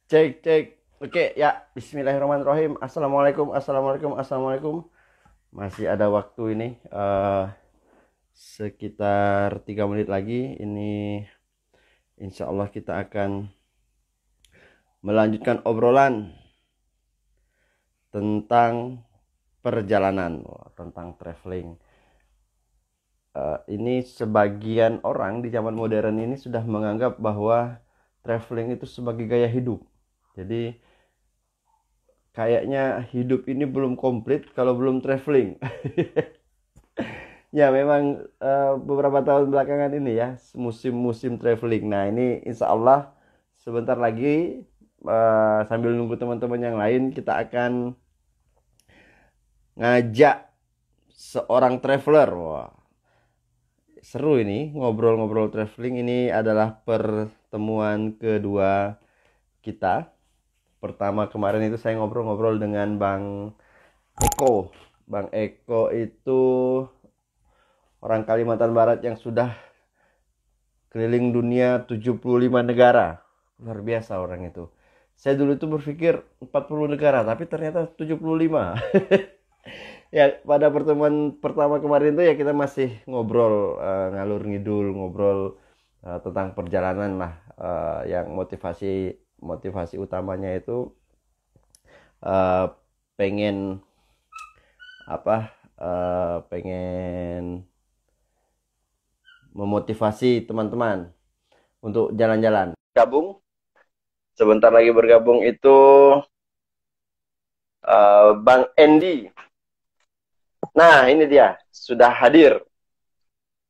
Cek, cek. Oke, ya. Bismillahirrahmanirrahim. Assalamualaikum, assalamualaikum, assalamualaikum. Masih ada waktu ini. Sekitar 3 menit lagi. Ini insya Allah kita akan melanjutkan obrolan tentang perjalanan, tentang traveling. Ini sebagian orang di zaman modern ini sudah menganggap bahwa traveling itu sebagai gaya hidup. Jadi kayaknya hidup ini belum komplit kalau belum traveling. Ya memang beberapa tahun belakangan ini ya musim-musim traveling. Nah ini insya Allah sebentar lagi sambil nunggu teman-teman yang lain kita akan ngajak seorang traveler. Wah, seru ini ngobrol-ngobrol traveling. Ini adalah pertemuan kedua kita. Pertama kemarin itu saya ngobrol-ngobrol dengan Bang Eko. Bang Eko itu orang Kalimantan Barat yang sudah keliling dunia 75 negara. Luar biasa orang itu. Saya dulu itu berpikir 40 negara, tapi ternyata 75. Ya, pada pertemuan pertama kemarin itu ya kita masih ngobrol ngalur ngidul, ngobrol tentang perjalanan lah, yang motivasi motivasi utamanya itu eh, pengen apa? Pengen memotivasi teman-teman untuk jalan-jalan. Gabung, sebentar lagi bergabung itu Bang Endi. Nah, ini dia, sudah hadir.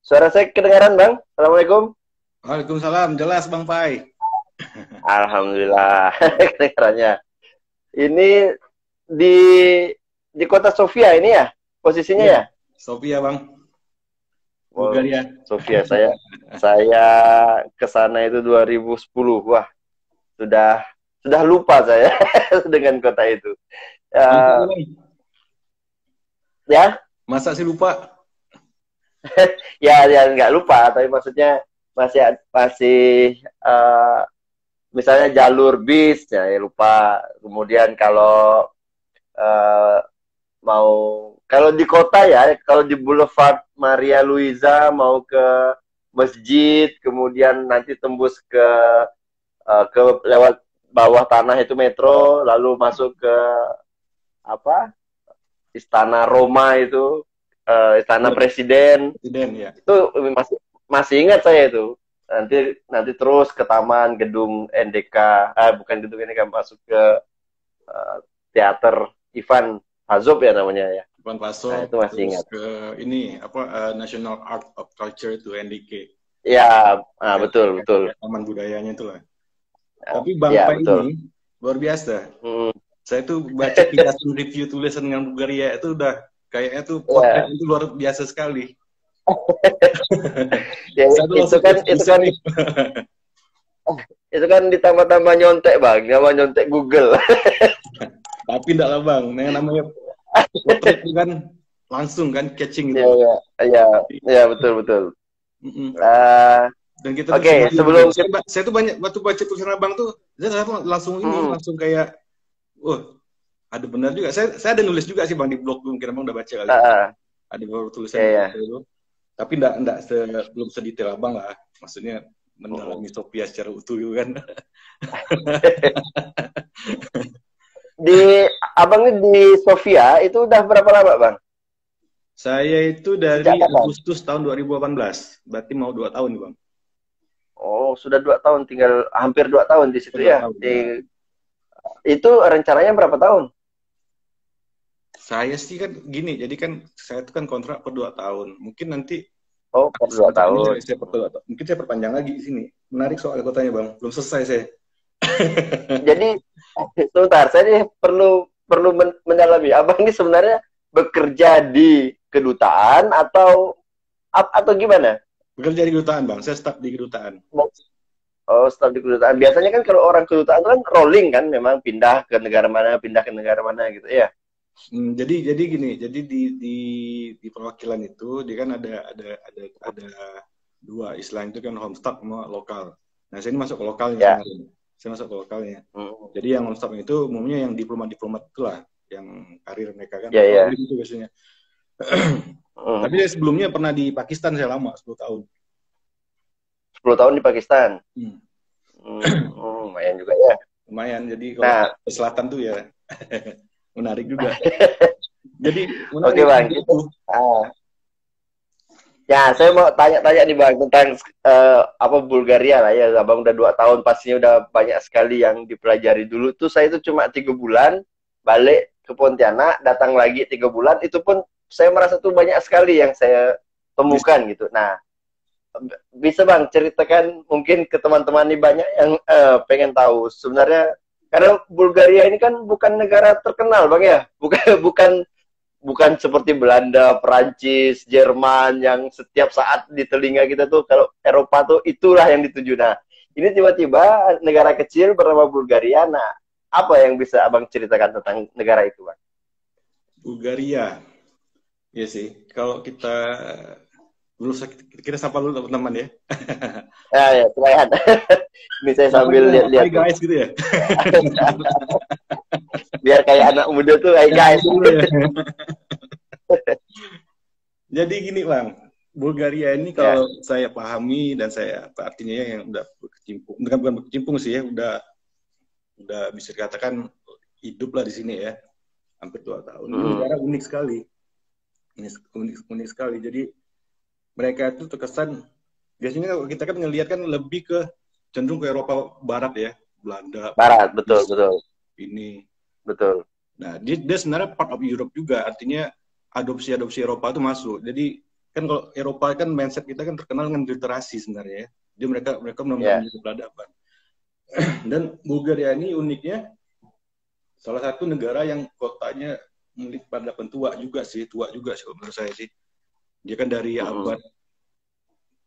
Suara saya kedengaran, Bang? Assalamualaikum. Waalaikumsalam, jelas Bang Pai. Alhamdulillah, kedengarannya. Ini di kota Sofia ini ya, posisinya Iya, ya? Sofia Bang, Wow, Bulgaria. Sofia, saya ke sana itu 2010. Wah, sudah lupa saya dengan kota itu. Masa sih Uh, Bang? ya, Masa sih lupa? ya nggak lupa, tapi maksudnya masih masih uh, misalnya jalur bis ya, lupa. Kemudian kalau uh, mau kalau di kota ya, kalau di Boulevard Maria Luisa mau ke masjid, kemudian nanti tembus ke lewat bawah tanah itu metro, lalu masuk ke apa, Istana Roma itu, Istana Iya, Presiden. Presiden ya. Itu masih masih ingat saya itu. Nanti terus ke taman gedung NDK, bukan gedung NDK, masuk ke uh, teater Ivan Azov ya namanya ya. Depan Nah Paso, itu masih terus ingat. ke ini apa National Art of Culture itu NDK. Ya, Kayak, betul kayak, betul. kayak taman budayanya itulah. Tapi Bang Ya Pai betul. ini luar biasa. Hmm. Saya tuh baca kilasan review tulisan dengan Bulgaria itu udah kayaknya tuh potret Ya, itu luar biasa sekali. ya Saya tuh itu langsung kan eksplisit. ditambah-tambah nyontek bang, nama nyontek Google. Tapi enggak lah Bang, yang namanya potret itu kan langsung kan catching gitu Ya loh. ya ya ya betul betul. Mm-mm. Uh, Dan kita tuh Oke, bisa ngobrol gitu. sebelum kita, Saya tuh banyak waktu baca tulisan abang tuh, saya langsung ini, hmm, langsung kayak, wah, ada benar juga. Saya ada nulis juga sih bang di blog, mungkin abang udah baca kali. uh, Ada beberapa tulisan ya di blog ya. itu. Tapi enggak belum sedetail abang lah. Maksudnya Hmm. mendalami Sophia secara utuh gitu kan. Di abang ini di Sofia itu udah berapa lama bang? Saya itu Sejak dari kapan? Agustus tahun 2018, berarti mau 2 tahun nih bang. Oh sudah 2 tahun, tinggal hampir 2 tahun di situ Dua ya. tahun ya. Itu rencananya berapa tahun? Saya sih kan gini, jadi kan saya itu kan kontrak per 2 tahun. Mungkin nanti Oh per dua rencananya tahun. saya mungkin saya perpanjang lagi di sini. Menarik soal kotanya bang, belum selesai saya. Jadi sebentar, saya ini perlu perlu mendalami. Abang ini sebenarnya bekerja di kedutaan atau gimana? Bekerja di kedutaan bang, saya staf di kedutaan. Oh, staf di kedutaan. Biasanya kan kalau orang kedutaan itu kan rolling kan, memang pindah ke negara mana gitu ya. Jadi gini, jadi di perwakilan itu dia kan ada dua istilah itu kan home staff sama lokal. Nah saya ini masuk ke lokalnya Ya. sebenarnya. saya masuk ke lokalnya. Hmm. Jadi yang non-stop itu umumnya yang diplomat-diplomat itulah, yang karir mereka kan Ya, ya. itu biasanya. Hmm. Tapi saya sebelumnya pernah di Pakistan, saya lama 10 tahun. 10 tahun di Pakistan. Hmm. Lumayan juga ya. Lumayan, jadi kalau Nah, ke selatan tuh ya menarik juga. Jadi oke menarik Bang. gitu. Ya, saya mau tanya-tanya nih Bang tentang apa Bulgaria lah ya. Abang udah 2 tahun, pastinya udah banyak sekali yang dipelajari. Dulu tuh saya itu cuma 3 bulan, balik ke Pontianak, datang lagi 3 bulan. Itu pun saya merasa tuh banyak sekali yang saya temukan gitu. Nah, bisa Bang ceritakan mungkin ke teman-teman nih, banyak yang pengen tahu sebenarnya, karena Bulgaria ini kan bukan negara terkenal Bang ya. Bukan bukan seperti Belanda, Perancis, Jerman yang setiap saat di telinga kita tuh kalau Eropa tuh itulah yang dituju. Nah, ini tiba-tiba negara kecil bernama Bulgaria. Nah, apa yang bisa Abang ceritakan tentang negara itu, Bang? Bulgaria. Ya sih, kalau kita dulu kita sapa dulu teman-teman ya. Ya, silakan. Ini saya sambil lihat-lihat. Hai guys gitu ya. Biar kayak anak muda tuh, hai guys. Jadi gini Bang, Bulgaria ini kalau saya pahami dan saya artinya yang udah berkecimpung, bukan berkecimpung sih ya, udah bisa dikatakan hidup lah di sini ya, hampir 2 tahun. Ini negara unik sekali, unik sekali. Jadi mereka itu terkesan, biasanya kita kan ngelihat kan lebih ke cenderung ke Eropa Barat ya, Belanda. Barat, betul. Ini. Betul. Nah, dia sebenarnya part of Europe juga, artinya adopsi Eropa itu masuk. Jadi kan kalau Eropa kan mindset kita kan terkenal dengan literasi sebenarnya ya. Jadi mereka benar-benar menjadi peradaban. Dan Bulgaria ini uniknya salah satu negara yang kotanya memiliki peradaban tua juga sih menurut saya sih. Dia kan dari abad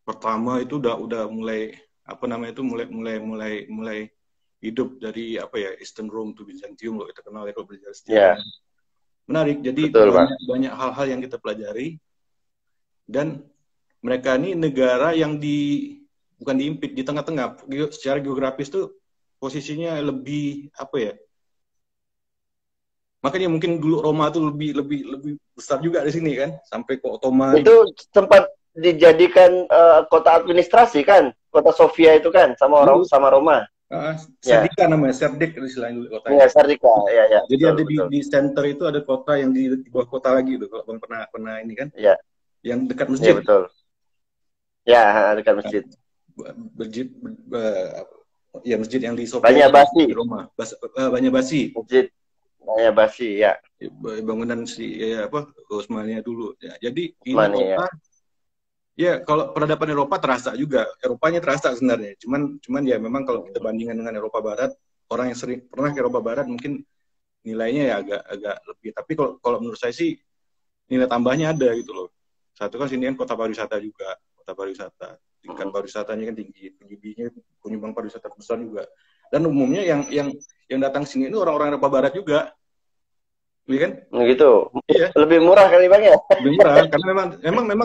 pertama itu udah mulai apa namanya itu mulai hidup dari apa ya, Eastern Rome to Byzantium loh, kita kenal ya kalau belajar sejarah. Menarik, jadi banyak hal-hal yang kita pelajari. Dan mereka ini negara yang bukan diimpit, di tengah-tengah. Secara geografis tuh posisinya lebih apa ya? Makanya mungkin dulu Roma tuh lebih besar juga di sini kan, sampai ke Ottoman. Itu sempat dijadikan kota administrasi kan, kota Sofia itu kan sama Roma. Serdika namanya, Serdek istilahnya kotanya. Ya, Serdika, ya. Jadi betul, ada di center itu ada kota yang di bawah kota lagi itu, kalau Bang pernah ini kan? Ya. Yang dekat masjid. Ya, betul. Ya, dekat masjid. Masjid yang di Sofia. Banyabasi. Di Roma. Banyabasi. Masjid Banyabasi, ya. Bangunan Utsmania dulu. Ya, jadi ini kota. Ya, kalau peradaban Eropa terasa juga. Eropanya terasa sebenarnya. Cuman ya memang kalau kita bandingkan dengan Eropa Barat, orang yang sering pernah ke Eropa Barat mungkin nilainya ya agak lebih. Tapi kalau menurut saya sih nilai tambahnya ada gitu loh. Satu kan sini kan kota pariwisata juga, kota pariwisata. Tingkat pariwisatanya kan tinggi, PIB-nya penyumbang pariwisata besar juga. Dan umumnya yang datang sini itu orang-orang Eropa Barat juga. Iya kan? Gitu. Iya. Lebih murah kali Bang ya? Lebih murah karena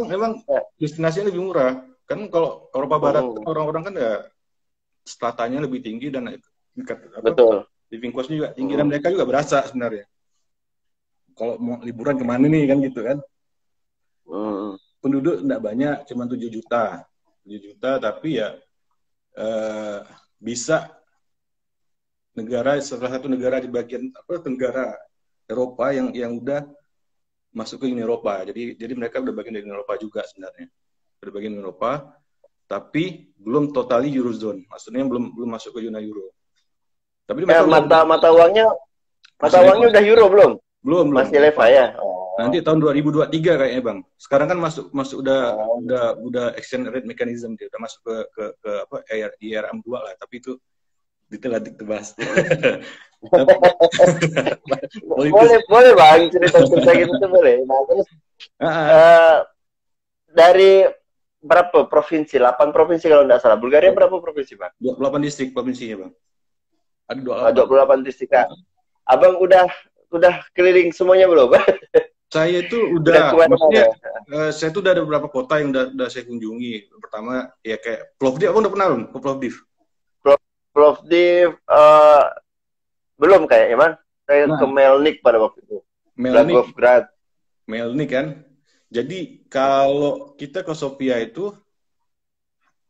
memang destinasinya lebih murah. Kan kalau Eropa Barat orang-orang kan ya stratanya lebih tinggi dan betul. Living cost juga tinggi dan mereka juga berasa sebenarnya. Kalau mau liburan kemana nih kan gitu kan? Penduduk tidak banyak, cuma 7 juta. 7 juta tapi ya bisa salah satu negara di bagian tenggara Eropa yang udah masuk ke Uni Eropa. Jadi mereka udah bagian dari Uni Eropa juga sebenarnya. Udah bagian Uni Eropa, tapi belum totally Eurozone. Maksudnya belum masuk ke zona Euro. Tapi mata uangnya udah Euro belum? Belum. Masih leva ya. Nanti tahun 2023 kayaknya Bang. Sekarang kan masuk udah exchange rate mechanism, dia udah masuk ke apa IRM 2 lah, tapi itu detail nanti kita bahas. boleh Bang, cerita gitu tuh boleh. Nah, terus dari berapa provinsi? 8 provinsi kalau nggak salah. Bulgaria berapa provinsi, Bang? 28 distrik provinsinya, Bang. Ada 28 distrik. Abang udah keliling semuanya belum? Saya itu udah maksudnya saya tuh udah ada beberapa kota yang udah saya kunjungi. Pertama ya kayak Plovdiv, Abang udah pernah belum ke Plovdiv? Plovdiv belum kayak Iman. Saya ke Nah, Melnik pada waktu itu. Melnik, Blagovgrad. Melnik kan. Jadi kalau kita ke Sofia itu,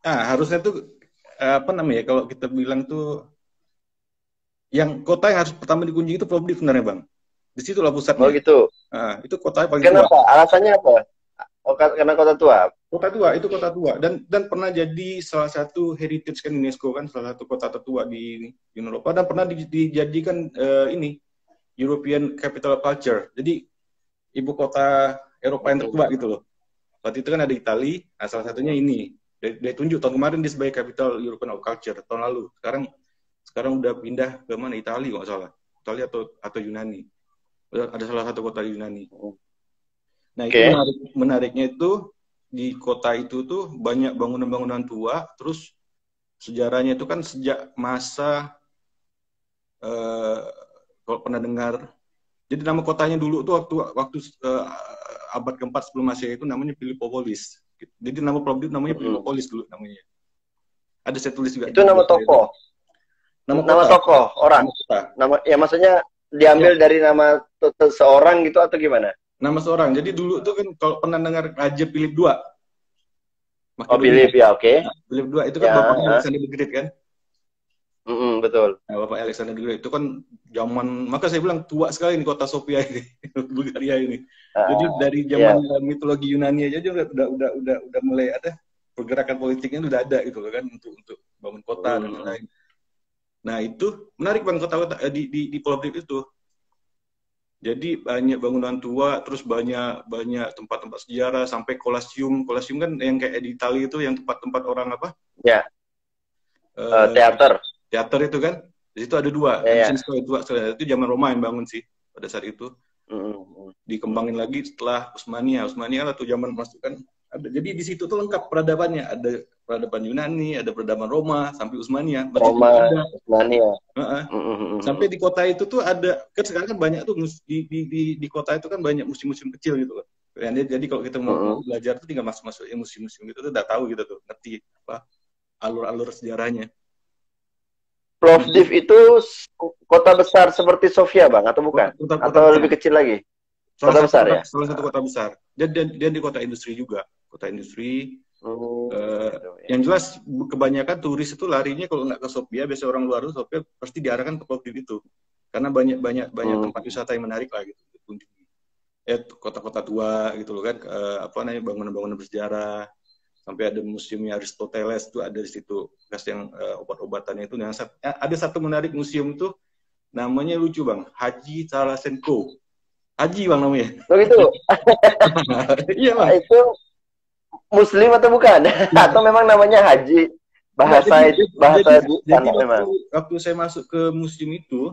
harusnya tuh apa namanya? Kalau kita bilang tuh, yang kota yang harus pertama dikunjungi itu Plovdiv sebenarnya bang. Di situlah Oh pusatnya. gitu. Itu kota paling tua. Kenapa? Alasannya apa? Oh, karena kota tua. Kota tua itu kota tua dan pernah jadi salah satu heritage kan UNESCO kan salah satu kota tertua di Eropa dan pernah dijadikan ini European Capital of Culture. Jadi ibu kota Eropa yang tertua gitu loh. Waktu itu kan ada Italia, nah salah satunya ini. Dia tunjuk tahun kemarin dia sebagai Capital European of Culture tahun lalu. Sekarang udah pindah ke mana? Italia kalau nggak salah. Italia atau Yunani. Ada salah satu kota di Yunani. Nah, itu menariknya itu di kota itu tuh banyak bangunan-bangunan tua, terus sejarahnya itu kan sejak masa kalau pernah dengar. Jadi nama kotanya dulu tuh waktu abad keempat sebelum Masehi itu namanya Philippopolis. Jadi nama Plovdiv namanya Philippopolis dulu namanya. Ada saya tulis juga. Itu nama tokoh. Nama tokoh orang. Nama ya maksudnya diambil dari nama seorang gitu atau gimana? Nama seorang. Jadi dulu tuh kan kalau pernah dengar Raja Philip II. Oh, Philip ya, oke. Nah, Philip II itu kan bapaknya Alexander the Great kan? Betul. Nah, bapak Alexander the Great itu kan zaman, maka saya bilang tua sekali nih kota Sofia ini, Bulgaria ini. Jadi dari zaman mitologi Yunani aja udah mulai ada pergerakan politiknya udah ada gitu kan untuk bangun kota dan lain-lain. Nah, itu menarik bang kota-kota di Plovdiv itu. Jadi banyak bangunan tua, terus banyak tempat-tempat sejarah sampai kolasium kan yang kayak di Italia itu yang tempat-tempat orang apa? Ya. Teater. Teater itu kan, di situ ada dua. Itu zaman Roma yang bangun sih pada saat itu. Dikembangin lagi setelah Utsmania atau zaman masuk kan ada. Jadi di situ tuh lengkap peradabannya. Ada peradaban Yunani, ada peradaban Roma sampai Utsmania. Utsmania. Sampai di kota itu tuh ada kan sekarang kan banyak tuh di kota itu kan banyak museum-museum kecil gitu loh. Jadi kalau kita mau belajar tuh tinggal masuk museum-museum gitu tuh udah tahu gitu tuh, ngerti apa alur-alur sejarahnya. Plovdiv itu kota besar seperti Sofia bang atau bukan? Atau lebih kecil lagi? Kota besar ya? Salah satu kota besar. Dan di kota industri juga. Kota industri. Yang jelas kebanyakan turis itu larinya kalau nggak ke Sofia, biasa orang luar itu Sofia pasti diarahkan ke Plovdiv itu. Karena banyak tempat wisata yang menarik lah gitu. Kota-kota tua gitu loh kan. Bangunan-bangunan bersejarah. Sampai ada museumnya Aristoteles tuh ada di situ, bekas yang obat-obatannya itu. Ada satu menarik museum tuh, namanya lucu bang, Haji Tarasenko. Haji bang namanya. Oh gitu. Iya bang. Itu Muslim atau bukan? Atau memang namanya Haji? Bahasa di sana memang. Waktu saya masuk ke museum itu,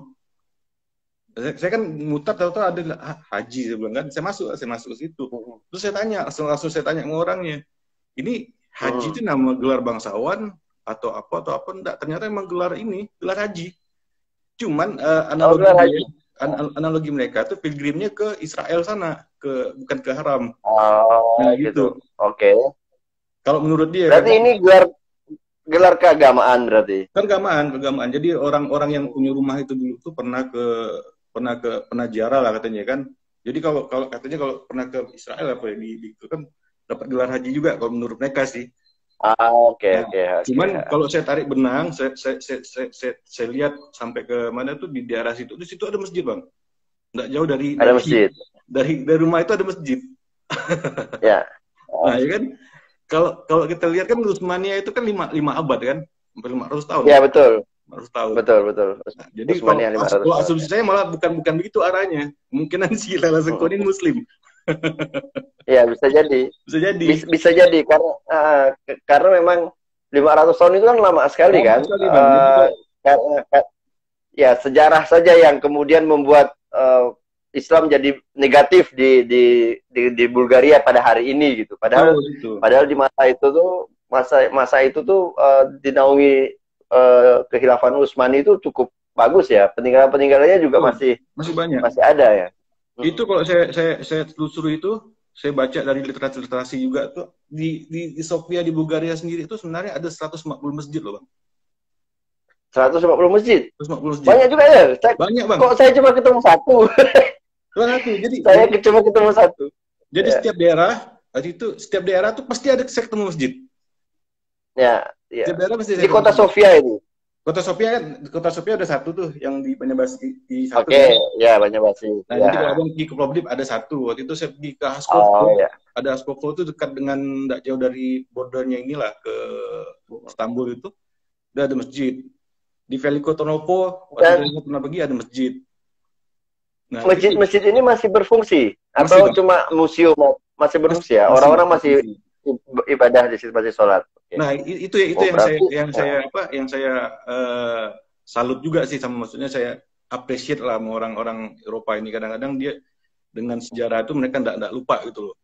saya kan mutar tahu-tahu ada Haji, saya bilang kan, saya masuk ke situ. Terus saya tanya, langsung saya tanya sama orangnya. Ini haji itu nama gelar bangsawan atau apa enggak, ternyata emang gelar haji. Cuman analogi mereka tuh pilgrimnya ke Israel sana, bukan ke haram. Nah, gitu. Oke. Kalau menurut dia berarti ini gelar keagamaan berarti. Kan keagamaan. Jadi orang-orang yang punya rumah itu dulu tuh pernah ziarah lah katanya kan. Jadi kalau katanya kalau pernah ke Israel apa ya itu kan dapat gelar haji juga kalau menurut mereka sih. Oke. Cuman kalau saya tarik benang, saya lihat sampai ke mana tuh di daerah situ. Di situ ada masjid bang. Nggak jauh ada masjid. Dari rumah itu ada masjid. Ya. Nah ya kan. Kalau kita lihat kan Utsmania itu kan 5 abad kan, sampai 500 tahun. Iya betul. 500 tahun. Betul. Nah, jadi kalau asumsi saya malah bukan begitu arahnya. Mungkinan si Tarasenko ini Muslim. Ya bisa jadi. Bisa jadi karena memang 500 tahun itu kan lama sekali kan. Ya sejarah saja yang kemudian membuat Islam jadi negatif di Bulgaria pada hari ini gitu. Padahal di masa itu tuh dinaungi kekhilafan Utsmani itu cukup bagus ya. Peninggalannya juga masih banyak. Masih ada ya. Itu kalau saya telusuri itu, saya baca dari literasi juga tuh di Sofia di Bulgaria sendiri itu sebenarnya ada 140 masjid loh bang. 150 masjid. 150 masjid. Banyak juga ya. Banyak, Bang. Kok saya cuma ketemu satu? Saya cuma ketemu satu. Jadi setiap daerah, waktu itu setiap daerah tuh pasti ada saya ketemu masjid. Ya, ya. Setiap daerah pasti di Kota Sofia ini. Kota Sofia ada satu tuh yang di Banyabasi di satu. Oke, ya Banyabasi. Nah, ya. jadi kalau abang pergi ke Plovdiv ada satu. Waktu itu saya pergi ke Haskovo. Ya. Ada Haskovo itu dekat dengan tidak jauh dari bordernya inilah ke Istanbul itu. Udah ada masjid. Di Veliko Tarnovo, waktu itu pernah pergi ada masjid. Nah, masjid ini masih berfungsi atau cuma museum? Masih berfungsi ya. Orang-orang masih ibadah di situ, masih sholat. Okay. Nah, itu yang saya salut juga sih, sama maksudnya saya appreciate lah sama orang-orang Eropa ini. Kadang-kadang dia dengan sejarah itu mereka enggak lupa gitu loh.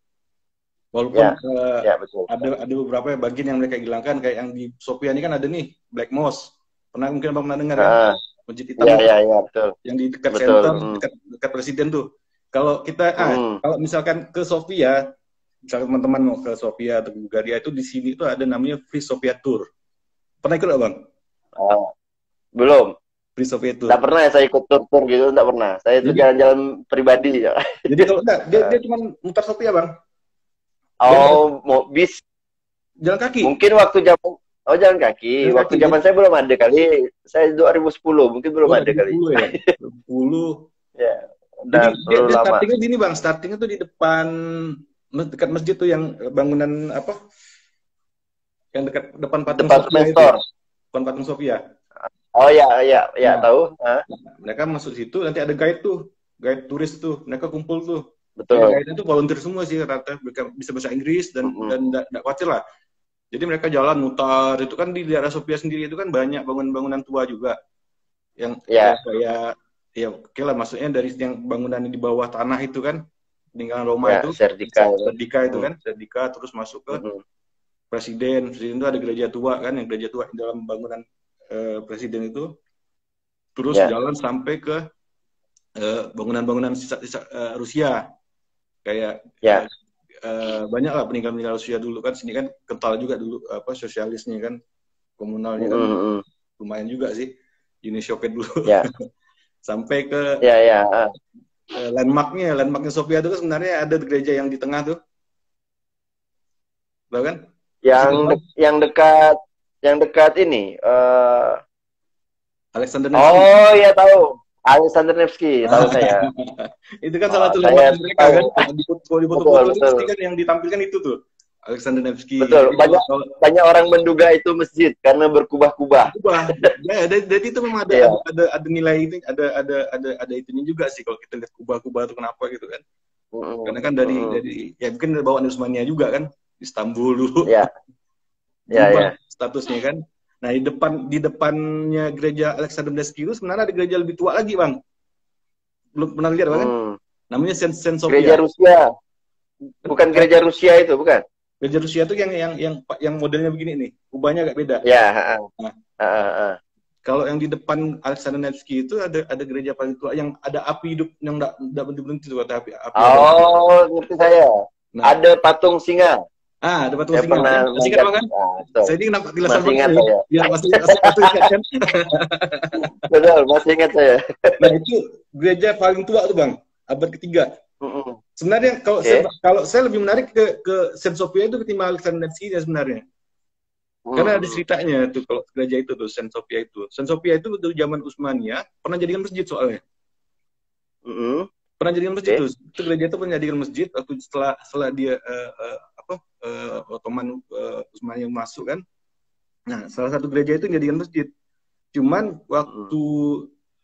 Walaupun betul. ada beberapa bagian yang mereka hilangkan, kayak yang di Sofia ini kan ada nih Black Mosque. Mungkin Abang pernah dengar kan? Masjid hitam. Iya, betul. Yang di dekat center, dekat presiden tuh. Kalau kita kalau misalkan ke Sofia, misalkan teman-teman mau ke Sofia atau ke Bulgaria, itu di sini tuh ada namanya Free Sofia Tour. Pernah ikut nggak, Bang? Belum. Free Sofia Tour. Nggak pernah ya saya ikut tour gitu, nggak pernah. Saya itu jalan-jalan pribadi. Jadi kalau dia cuma mutar Sofia, Bang. Mau bis. Jalan kaki. Mungkin waktu jalan kaki. Waktu zaman saya belum ada kali. Saya 2010, mungkin belum ada kali. 2010 ya. 2010. Ya. Jadi dia startingnya gini, Bang. Startingnya tuh di dekat masjid tuh yang bangunan apa? Yang depan patung Sofia itu. Depan patung Sofia. Oh ya, tahu. Mereka masuk situ, nanti ada guide tuh, guide turis tuh. Mereka kumpul tuh. Betul. Guide itu volunteer semua sih, rata bisa bahasa Inggris dan enggak khawatir lah. Jadi mereka jalan mutar, itu kan di daerah Sofia sendiri itu kan banyak bangunan-bangunan tua juga. Yang kayak oke lah, maksudnya dari yang bangunan di bawah tanah itu kan, peninggalan Roma itu. Serdika itu kan, Serdika terus masuk ke Presiden itu ada gereja tua kan, yang gereja tua di dalam bangunan Presiden itu. Terus jalan sampai ke bangunan-bangunan sisa Rusia. Kayak banyak lah peninggalan Rusia dulu kan, sini kan kental juga dulu sosialisnya kan, komunalnya kan lumayan juga sih, Uni Soviet dulu. Sampai ke landmarknya Sofia itu kan sebenarnya ada gereja yang di tengah tuh, tahu kan? Yang dekat ini Alexander Nevsky. Oh iya tahu. Alexander Nevsky, tahu saya. Itu kan salah satu landmark mereka kan. Di foto-foto itu pasti kan yang ditampilkan itu tuh, Alexander Nevsky. Betul. Banyak orang menduga itu masjid karena berkubah-kubah. Ya, jadi itu memang ada nilai itu, ada itunya juga sih kalau kita lihat kubah-kubah itu kenapa gitu kan. Karena kan dari ya mungkin bawaan Utsmania juga kan, Istanbul dulu. Iya. Statusnya kan. Nah, di depannya gereja Alexander Nevsky itu sebenarnya ada gereja lebih tua lagi, Bang. Belum pernah lihat, Bang? Namanya Saint Sofia. Gereja Rusia. Bukan gereja Rusia itu, bukan? Gereja Rusia itu yang modelnya begini nih. Kubahnya agak beda. Ya, Kalau yang di depan Alexander Nevsky itu ada gereja paling tua yang ada api hidup yang enggak berhenti tuh, kata api. Ngerti saya. Nah. Ada patung singa. Ada patung singa. Masih ingat, Bang kan? Saya ini kenapa kilasan masih ingat saya. Biar masih ingat kan? Betul, masih ingat saya. Nah, itu gereja paling tua tuh, Bang. Abad ketiga. Sebenarnya kalau saya lebih menarik ke Saint Sofia itu ketimbang Alexander Nevsky sebenarnya. Karena ada ceritanya tuh kalau gereja itu tuh Saint Sofia itu. Saint Sofia itu dari zaman Utsmania pernah jadikan masjid soalnya. Pernah jadikan masjid tuh. Itu gereja itu pernah jadikan masjid waktu setelah dia Ottoman Utsmania masuk kan. Nah, salah satu gereja itu jadikan masjid. Cuman waktu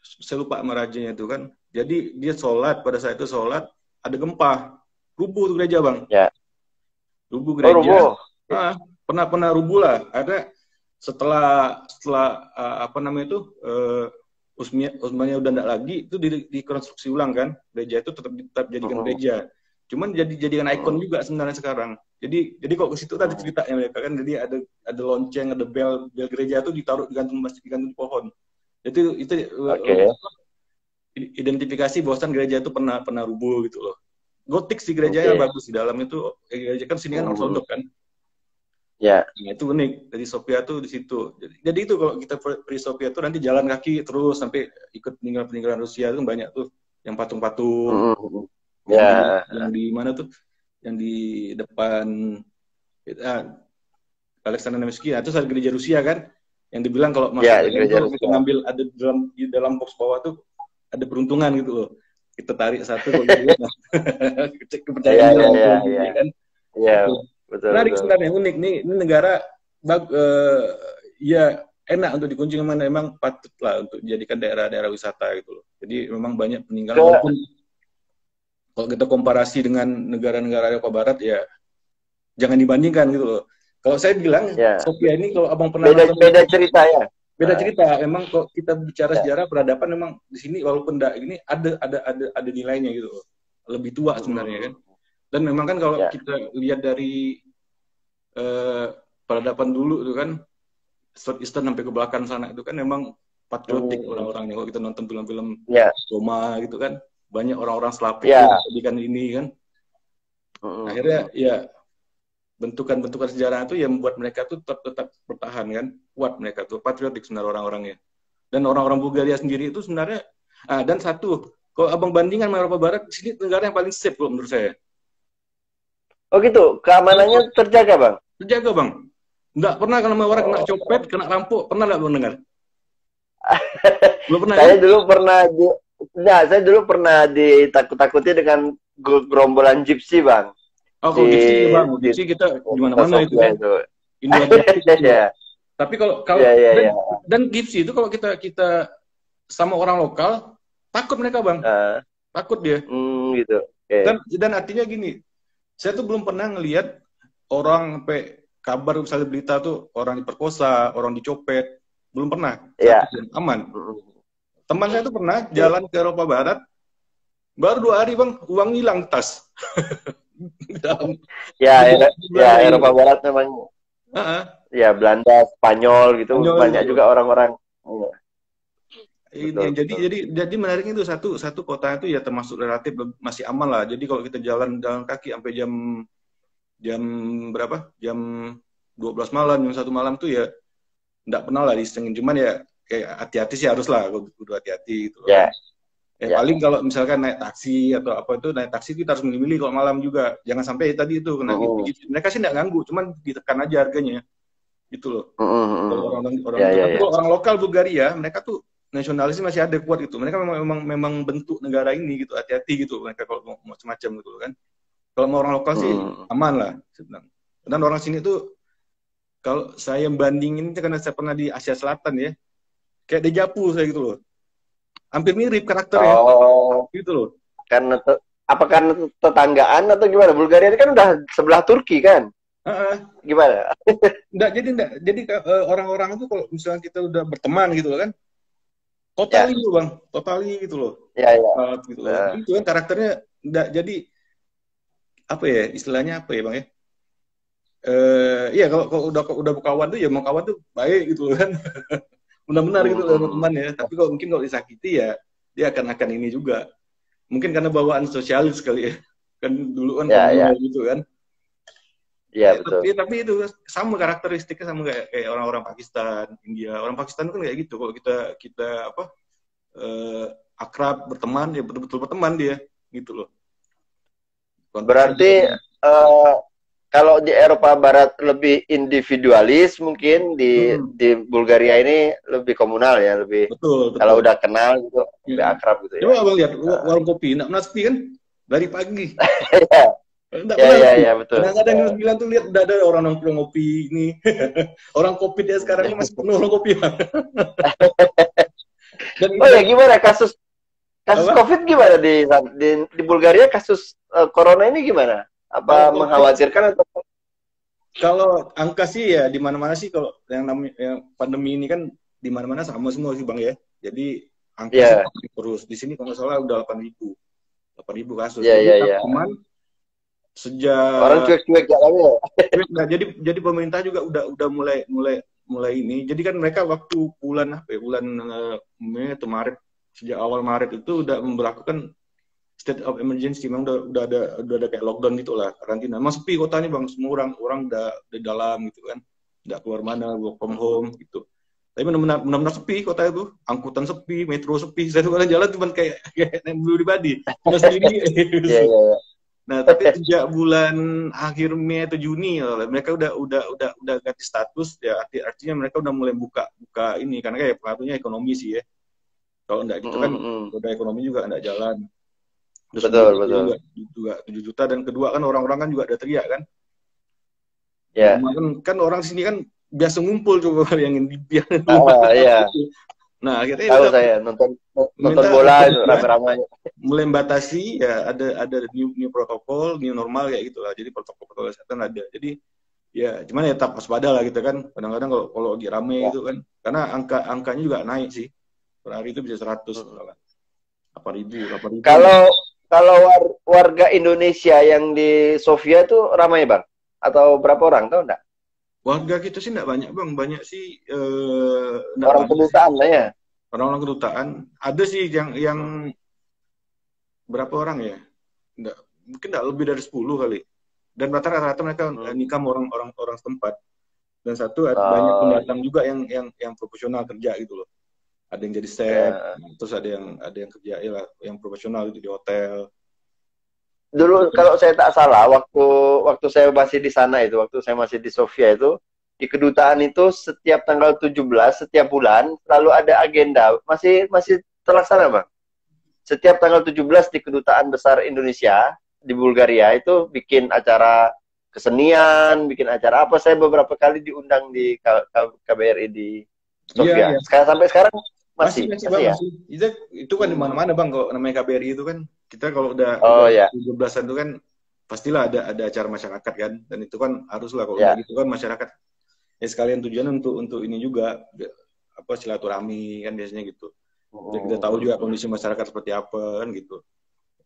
saya lupa sama rajanya itu kan. Jadi dia pada saat itu sholat ada gempa, rubuh tuh gereja, Bang. Ya. Rubuh gereja. Rubuh. Pernah rubuh lah. Ada setelah Utsmania udah enggak lagi, itu dikonstruksi ulang kan. Gereja itu tetap jadikan gereja. Cuman jadikan ikon juga sebenarnya sekarang. Jadi kok ke situ ada ceritanya mereka kan. Jadi ada lonceng, ada bel gereja itu ditaruh digantung di pohon. Itu identifikasi bahwasan gereja itu pernah rubuh gitu loh. Gotik sih gerejanya bagus, di dalam itu gereja kan sini kan ortodok kan. Ya. Nah, itu unik dari Sophia tuh di situ. Jadi itu kalau kita pergi Sophia tuh nanti jalan kaki terus sampai ikut peninggalan-peninggalan Rusia tuh banyak tuh yang patung-patung Mm-mm. Ya. yang di mana tuh yang di depan ah, Alexander Nevsky. Nah, terus ada gereja Rusia kan yang dibilang kalau masuk Ya, ke di dalam gereja tuh kita Rusia. ngambil ada di dalam box bawah tuh ada peruntungan gitu loh. Kita tarik satu kok gitu. Nah, Iya, kepercayaan iya, orang iya, tua iya. ya kan. Iya, Itu betul, menarik betul. sebenarnya unik nih ini negara ya enak untuk dikunjungi memang patut lah untuk dijadikan daerah-daerah wisata gitu loh. Jadi memang banyak peninggalan Ke walaupun kalau kita komparasi dengan negara-negara Eropa Barat ya jangan dibandingkan gitu loh. Kalau saya bilang ya, Sofia ini kalau abang pernah beda nonton beda cerita ya. beda cerita. Emang kalau kita bicara Ya. sejarah peradaban memang di sini walaupun enggak ini ada nilainya gitu loh. Lebih tua sebenarnya kan. Mm-mm. Dan memang kan kalau Ya. kita lihat dari eh, peradaban dulu itu kan Southeastern sampai ke belakang sana itu kan memang patriotik Mm. orang-orangnya. Kalau kita nonton film-film Ya. Roma gitu kan banyak orang-orang Slavik tuh Ya. jadikan ini kan. Akhirnya Mm-mm. ya bentukan-bentukan sejarah itu yang membuat mereka tuh tetap bertahan kan, kuat mereka tuh patriotik sebenarnya orang-orangnya. Dan orang-orang Bulgaria sendiri itu sebenarnya dan satu, kalau abang bandingkan sama Eropa Barat, di sini negara yang paling safe kalau menurut saya. Oh gitu, keamanannya terjaga, Bang? Terjaga bang, nggak pernah kalau sama orang kena copet, kena rampok, pernah nggak bang dengar? Belum pernah kan? Saya dulu pernah saya dulu pernah ditakut-takuti dengan gerombolan gypsy, Bang. Oh kalau Di gipsi ya bang, di, gipsi kita di kota mana-mana itu Sofia kan, itu. Indo Adriatic itu loh. Ya, Tapi kalau kalau ya, ya, dan, ya. dan gipsi itu kalau kita sama orang lokal, takut mereka bang, Ah, takut dia. gitu. Oke. Dan artinya gini, saya tuh belum pernah ngelihat orang sampai kabar misalnya berita tuh orang diperkosa, orang dicopet, belum pernah. Satu Ya. aman. Mm-mm. Teman saya tuh pernah Oke. jalan ke Eropa Barat, baru 2 hari bang, uang hilang tas. Dalam Ya, di Belanda Eropa gitu. Barat memang ya Belanda, Spanyol gitu Spanyol banyak gitu. juga orang-orang. Iya, betul, betul. Jadi menariknya itu satu kota itu ya termasuk relatif masih aman lah. Jadi kalau kita jalan kaki sampai jam jam berapa? Jam 12 malam, jam 1 malam tuh ya nggak pernah lah disengin. Cuman ya kayak hati-hati sih harus lah, kudu hati-hati gitu loh kan. Ya, ya. Paling kalau misalkan naik taksi atau apa itu naik taksi kita harus milih-milih kalau malam juga. Jangan sampai tadi itu kena Mm-mm. gitu. Mereka sih nggak ganggu, cuman ditekan aja harganya gitu loh. Kalau Mm-mm. orang Ya, itu, ya, tapi ya. kalau orang lokal Bulgaria, mereka tuh nasionalis masih ada kuat gitu. Mereka memang bentuk negara ini gitu, hati-hati gitu. Mereka kalau mau macam-macam gitu kan. Kalau mau orang lokal sih Mm-mm. aman lah sebenarnya. Dan orang sini tuh kalau saya bandingin karena saya pernah di Asia Selatan ya, kayak dejavu saya gitu loh. Hampir mirip karakternya Oh, gitu loh. karena apa karena tetanggaan atau gimana? Bulgaria ini kan udah sebelah Turki kan? Uh-uh. Gimana? Jadi orang-orang itu kalau misalnya kita udah berteman gitu loh kan, Ya, totali gitu bang, totali gitu loh. ya, ya. Gitu loh. Itu kan karakternya enggak jadi apa ya istilahnya apa ya bang ya? Iya kalau udah berkawan tuh ya mau kawan tuh baik gitu loh kan. Benar-benar gitu loh Mm-mm. teman ya. Tapi kalau mungkin kalau disakiti ya dia akan ini juga. Mungkin karena bawaan sosialis kali ya. Kan dulu kan Ya, komunal ya. gitu kan. Ya, betul. Tapi itu sama karakteristiknya sama kayak orang-orang Pakistan, India. Orang Pakistan kan kayak gitu. Kalau kita kita apa akrab berteman ya betul-betul berteman dia gitu loh. Konteksnya Berarti eh, kalau di Eropa Barat lebih individualis, mungkin di Bulgaria ini lebih komunal ya, lebih betul kalau betul. udah kenal gitu lebih Ya. akrab gitu Coba ya. abang lihat warung kopi, nggak pernah sepi kan? Dari pagi. Nggak Ya, pernah ya, sepi. ya, betul. Kadang-kadang jam 9 tuh lihat udah ada orang nongkrong ngopi ini. Orang kopi dia sekarang ini masih penuh orang kopi. Dan Oh ya, gimana kasus kasus apa? COVID gimana di Bulgaria kasus corona ini gimana? Kalau Apa COVID, mengkhawatirkan atau kalau angka sih ya di mana-mana sih kalau yang namanya yang pandemi ini kan di mana-mana sama semua sih Bang ya. Jadi angka sih ya, terus di sini kalau nggak salah udah 8.000 kasus. ya, Jadi ya, ya. cuman Orang sejak cuek-cuek jalannya. nah, jadi pemerintah juga udah mulai ini. Jadi kan mereka waktu bulan apa ya? Bulan Mei atau Maret sejak awal Maret itu udah memberlakukan state of emergency, memang udah ada kayak lockdown gitu lah, karantina. Emang sepi kotanya bang, semua orang udah di dalam gitu kan, nggak keluar mana, work from home gitu. Tapi benar-benar sepi kota itu, angkutan sepi, metro sepi, saya tuh kalau jalan cuma kayak naik mobil pribadi, cuma sendiri. Iya, iya, iya. Nah, tapi sejak bulan akhir Mei atau Juni mereka udah ganti status ya, artinya mereka udah mulai buka ini karena kayak pengaruhnya ekonomi sih ya. Kalau enggak gitu kan udah ekonomi juga enggak jalan. Terus Betul. Juga 7 juta, dan kedua kan orang-orang kan juga ada teriak kan. Ya. Kan orang sini kan biasa ngumpul, coba yang di Iya. Nah, akhirnya Tahu saya nonton bola rame-rame. Mulai membatasi ya, ada new protokol, new normal kayak gitulah. Jadi protokol kesehatan ada. Jadi ya cuman ya tetap waspada lah gitu kan. Kadang-kadang kalau lagi rame itu kan, karena angkanya juga naik sih. Per hari itu bisa 100 misalkan. 8.000. Kalau warga Indonesia yang di Sofia itu ramai bang? Atau berapa orang, tahu enggak? Warga kita sih enggak banyak bang, banyak sih orang kedutaan lah ya. Orang-orang kedutaan ada sih yang berapa orang ya? Mungkin enggak lebih dari 10 kali. Dan rata-rata mereka nikah sama orang setempat. Dan satu banyak pendatang juga yang profesional kerja gitu loh. Ada yang jadi chef, terus ada yang kerja ya lah, yang profesional itu di hotel. Dulu kalau saya tak salah, waktu saya masih di sana itu, waktu saya masih di Sofia itu, di kedutaan itu setiap tanggal 17 setiap bulan selalu ada agenda. Masih terlaksana, Bang. Setiap tanggal 17 di kedutaan besar Indonesia di Bulgaria itu bikin acara kesenian, bikin acara apa. Saya beberapa kali diundang di KBRI di Sofia. Iya. Sampai sekarang masih ya? Itu kan di mana-mana bang, kalau namanya KBRI itu kan kita kalau udah 17-an itu kan pastilah ada acara masyarakat kan, dan itu kan haruslah kalau gitu kan masyarakat ya sekalian tujuan untuk ini juga apa silaturahmi kan biasanya gitu. Jadi kita tahu juga kondisi masyarakat seperti apa kan gitu.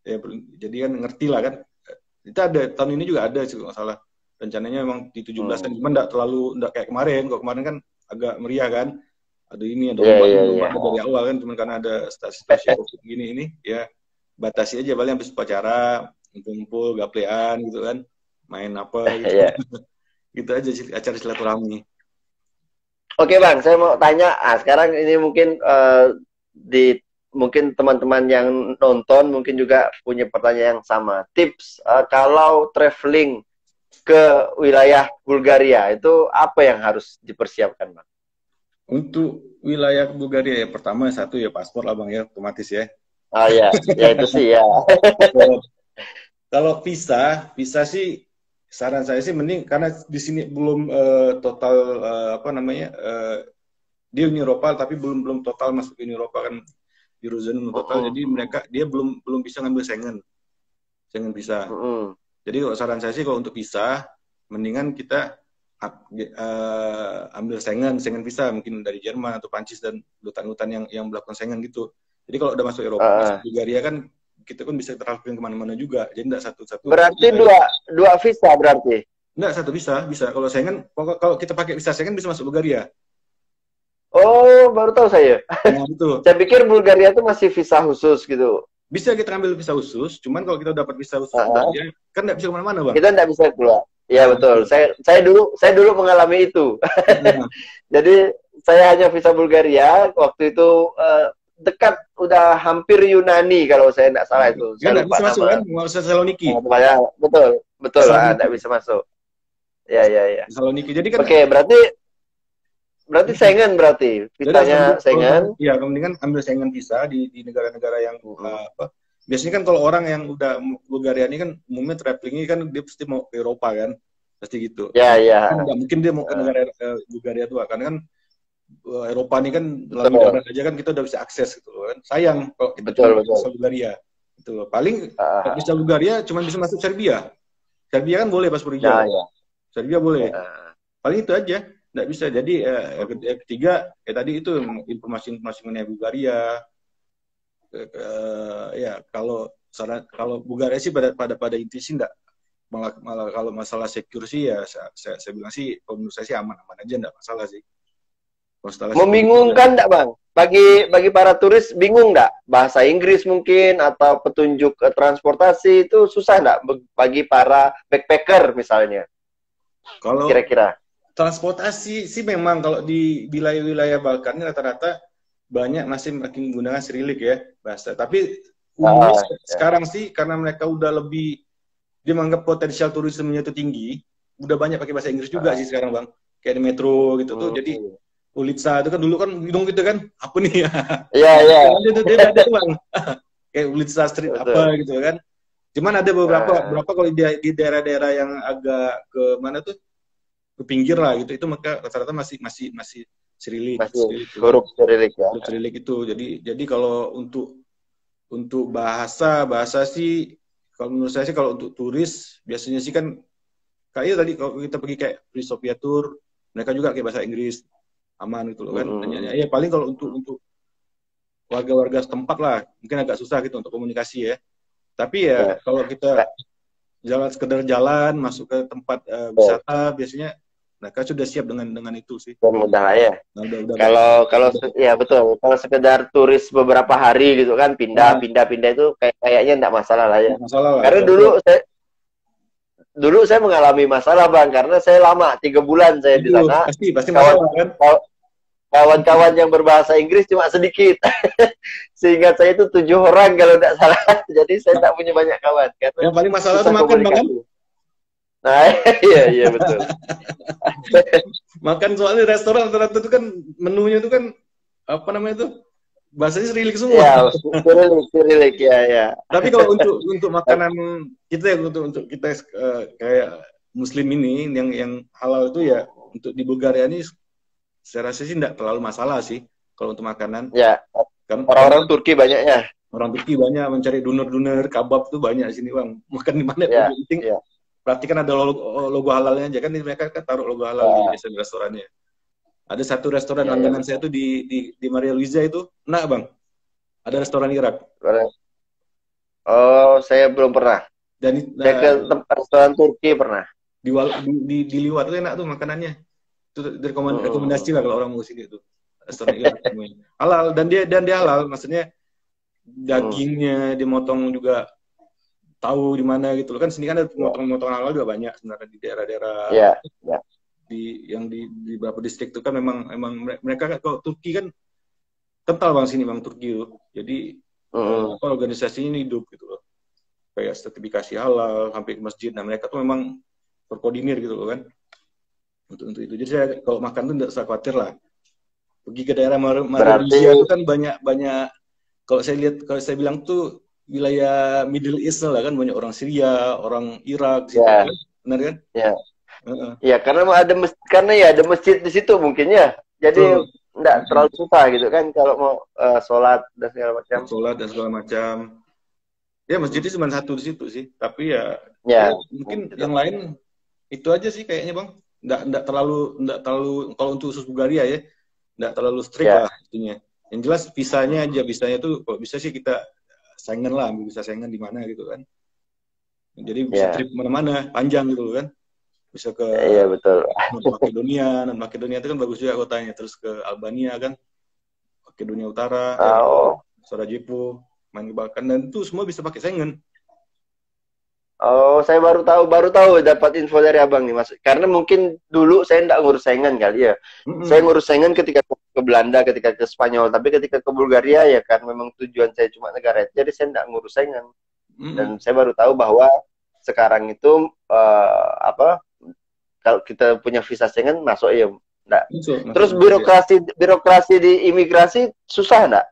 Ya, jadi kan ngerti lah kan. Kita ada tahun ini juga ada sih kalau nggak salah. Rencananya memang di 17-an, cuman enggak kayak kemarin. Kalau kemarin kan agak meriah kan. Ada ini, ada obat dari awal kan, cuma karena ada situasi COVID gini ini, ya batasi aja, paling habis upacara, ngumpul, gaplean gitu kan, main apa gitu. Gitu aja acara silaturahmi. Oke bang, saya mau tanya, sekarang ini mungkin mungkin teman-teman yang nonton mungkin juga punya pertanyaan yang sama. Tips kalau traveling ke wilayah Bulgaria itu apa yang harus dipersiapkan bang? Untuk wilayah Bulgaria ya, pertama satu ya paspor lah bang ya, otomatis ya. Oh ya, ya itu sih ya. Kalau visa sih saran saya sih mending, karena di sini belum total di Uni Eropa, tapi belum total masuk Uni Eropa kan, Eurozone belum total, jadi dia belum bisa ngambil Schengen bisa. Jadi kalau saran saya sih kalau untuk visa mendingan kita ambil Schengen visa, mungkin dari Jerman atau Prancis dan hutan-hutan yang melakukan Schengen gitu. Jadi kalau udah masuk Eropa, masuk Bulgaria kan kita kan bisa traveling kemana-mana juga. Jadi enggak satu-satu. Berarti dua visa berarti? Enggak, satu bisa. Kalau Schengen, kalau kita pakai visa Schengen bisa masuk Bulgaria. Oh, baru tahu saya. Nah, itu. Saya pikir Bulgaria itu masih visa khusus gitu. Bisa kita ambil visa khusus, cuman kalau kita dapat visa khusus Bulgaria, kan nggak bisa kemana-mana bang. Kita nggak bisa keluar. Ya betul. Saya dulu mengalami itu. Jadi saya hanya visa Bulgaria waktu itu dekat, udah hampir Yunani kalau saya tidak salah itu. Saya lupa bisa masuk kan, nggak usah Saloniki. Betul lah, nggak bisa masuk. Ya. Saloniki. Jadi kan. Oke, berarti Schengen berarti visanya Schengen. Iya, kemudian ambil Schengen visa di negara-negara yang apa? Biasanya kan kalau orang yang udah Bulgaria ini kan umumnya travelingnya kan dia pasti mau ke Eropa kan, pasti gitu. Iya. Nggak mungkin dia mau ke negara Bulgaria tuh, karena kan Eropa ini kan melalui darat aja kan kita udah bisa akses gitu loh kan. Sayang kalau kita cuma bisa Bulgaria. Itu loh. Paling bisa Bulgaria cuma bisa masuk Serbia. Serbia kan boleh paspor hijau. Serbia boleh. Paling itu aja. Nggak bisa. Jadi yang ketiga tadi itu informasi mengenai Bulgaria. Ya kalau Bulgaria sih pada inti sih enggak, malah kalau masalah secure sih ya saya bilang sih, menurut saya sih aman aja, enggak masalah sih. Membingungkan enggak bang? bagi para turis bingung nggak bahasa Inggris mungkin atau petunjuk transportasi itu susah nggak bagi para backpacker misalnya Kalau kira-kira? transportasi sih memang kalau di wilayah-wilayah Balkan ini rata-rata banyak masih menggunakan Sirilik ya bahasa. Tapi umumnya Ya. sekarang sih karena mereka udah lebih dia menganggap potensial turismenya itu tinggi, udah banyak pakai bahasa Inggris juga sih sekarang bang. Kayak di metro gitu tuh. Jadi Hmm. Ulitsa itu kan dulu kan hidung gitu kan apa nih ya? Iya, iya, Itu dia ada tuh bang. Kayak Ulitsa Street apa betul. gitu kan. Cuman ada Eh, beberapa kalau di daerah-daerah yang agak ke mana tuh ke pinggir lah gitu itu maka rata-rata masih masih masih masih Sirilik itu huruf Sirilik ya. huruf Sirilik itu jadi kalau untuk bahasa sih kalau menurut saya sih kalau untuk turis biasanya sih kan kayak tadi kalau kita pergi kayak di Sofia Tour mereka juga kayak bahasa Inggris aman gitu loh kan Mm-mm. tanya ya paling kalau untuk warga-warga setempat lah mungkin agak susah gitu untuk komunikasi ya tapi ya Ya. kalau kita Ka- jalan sekedar jalan masuk ke tempat ya, wisata biasanya mereka sudah siap dengan itu sih. dan mudah lah ya. Nah, udah agak Kalau kalau udah, ya betul. Kalau sekedar turis beberapa hari gitu kan nah, pindah itu kayaknya enggak masalah lah ya. nggak masalah lah. Karena Tapi kalau dulu saya mengalami masalah bang karena saya lama 3 bulan saya di itu sana. pasti Kawan masalah kan. kawan-kawan yang berbahasa Inggris cuma sedikit. Sehingga saya itu 7 orang kalau tidak salah. Jadi saya tidak punya banyak kawan karena Yang paling masalah tuh susah makan bang kan. komunikasi. Nah, iya iya betul. Makan soalnya restoran rata-rata itu kan menunya itu kan apa namanya itu bahasanya Srilik semua. Ya, Sirilik ya ya. Tapi kalau untuk makanan kita ya untuk kita kayak Muslim ini yang halal itu ya untuk di Bulgaria ini saya rasa sih tidak terlalu masalah sih kalau untuk makanan Ya, kan karena orang-orang Turki banyaknya. orang Turki banyak mencari doner kebab tuh banyak di sini bang makan di mana pun Ya, yang penting ya. berarti kan ada logo halalnya aja kan mereka kan taruh logo halal di Ya, restorannya ada satu restoran ya, ya langganan saya betul. tuh di Maria Luiza itu nah bang ada restoran Irak Oh, saya belum pernah. dan Saya ke tempat restoran Turki pernah. di luar tuh enak tuh makanannya itu rekomendasi Hmm. lah kalau orang mau sini tuh restoran Irak semuanya halal dan dia halal maksudnya Hmm. dagingnya dimotong juga tahu di mana gitu loh kan sini kan ada Ya, pemotongan halal juga banyak sebenarnya di daerah-daerah ya, ya. di beberapa distrik itu kan memang mereka kan kalau Turki kan kental bang sini bang Turki itu jadi Hmm. apa organisasi ini hidup gitu loh kayak sertifikasi halal sampai ke masjid nah mereka tuh memang berkoordinir gitu loh kan untuk itu jadi saya kalau makan tuh tidak usah khawatir lah pergi ke daerah Berarti Malaysia itu kan banyak banyak kalau saya bilang tuh wilayah Middle East lah kan banyak orang Syria orang Irak situ ya, kan benar kan. ya, Heeh. ya karena karena ya ada masjid di situ mungkin ya. Jadi Betul. enggak terlalu susah gitu kan kalau mau sholat dan segala macam. Sholat dan segala macam. Ya masjidnya cuma satu di situ sih. Tapi ya Ya, mungkin gitu. yang lain itu aja sih kayaknya bang. Nggak terlalu kalau untuk khusus Bulgaria ya, nggak terlalu strict Ya, lah intinya. Yang jelas visanya tuh kalau bisa sih kita Schengen lah, ambil visa Schengen di mana gitu kan. Jadi bisa ya, trip kemana-mana, panjang gitu kan. Bisa ke iya betul. North Makedonia itu kan bagus juga kotanya. Terus ke Albania kan, Makedonia Utara, Oh, Sarajevo, main ke Balkan dan itu semua bisa pakai Schengen. oh, saya baru tahu dapat info dari abang nih mas. Karena mungkin dulu saya enggak ngurus Schengen kali ya. Saya Mm-mm. ngurus Schengen ketika ke Belanda, ketika ke Spanyol. Tapi ketika ke Bulgaria ya kan memang tujuan saya cuma negara itu. Jadi saya enggak ngurus Schengen. Mm-mm. Dan saya baru tahu bahwa sekarang itu apa kalau kita punya visa Schengen masuk ya enggak. Masuk Terus Bulgaria. birokrasi di imigrasi susah enggak?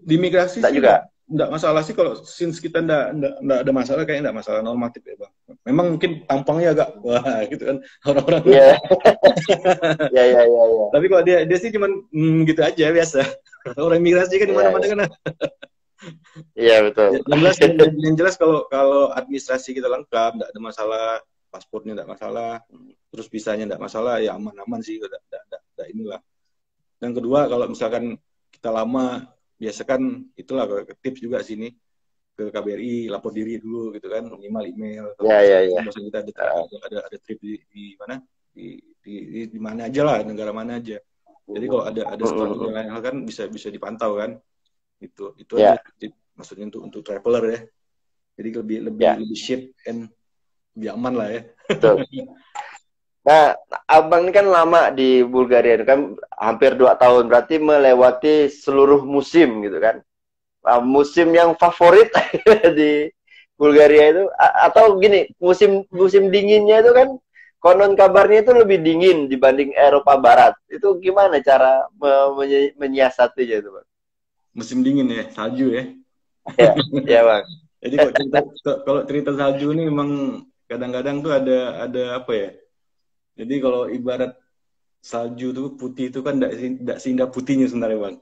Di migrasi Enggak sih juga. enggak masalah sih kalau since kita enggak ada masalah kayaknya enggak masalah normatif ya bang. Memang mungkin tampangnya agak wah gitu kan orang-orang. Iya, iya, iya, iya, iya. Tapi kalau dia sih cuman gitu aja biasa. Orang migrasi kan di Iya, mana-mana iya. kan. Iya, betul. Yang jelas kalau administrasi kita lengkap, enggak ada masalah, paspornya enggak masalah, terus visanya enggak masalah, ya aman-aman sih, enggak inilah. Dan kedua kalau misalkan kita lama biasa kan itulah tips juga sini ke KBRI lapor diri dulu gitu kan minimal email kalau Iya, iya, iya. misalkan kita ada trip di mana di mana aja lah negara mana aja Jadi kalau ada strategi lain hal kan bisa bisa dipantau kan. Itu aja Ya, maksudnya untuk traveler ya. Jadi lebih lebih ya, lebih safe and lebih aman lah ya. betul. Nah, abang ini kan lama di Bulgaria, kan hampir 2 tahun, berarti melewati seluruh musim gitu kan. Musim yang favorit di Bulgaria itu, atau gini, musim musim dinginnya itu kan konon kabarnya itu lebih dingin dibanding Eropa Barat. Itu gimana cara menyiasatinya itu, Bang? Musim dingin ya, salju ya. Ya, ya Bang. Jadi kalau cerita salju ini memang kadang-kadang tuh ada apa ya? Jadi kalau ibarat salju tuh putih itu kan tidak seindah putihnya sebenarnya bang.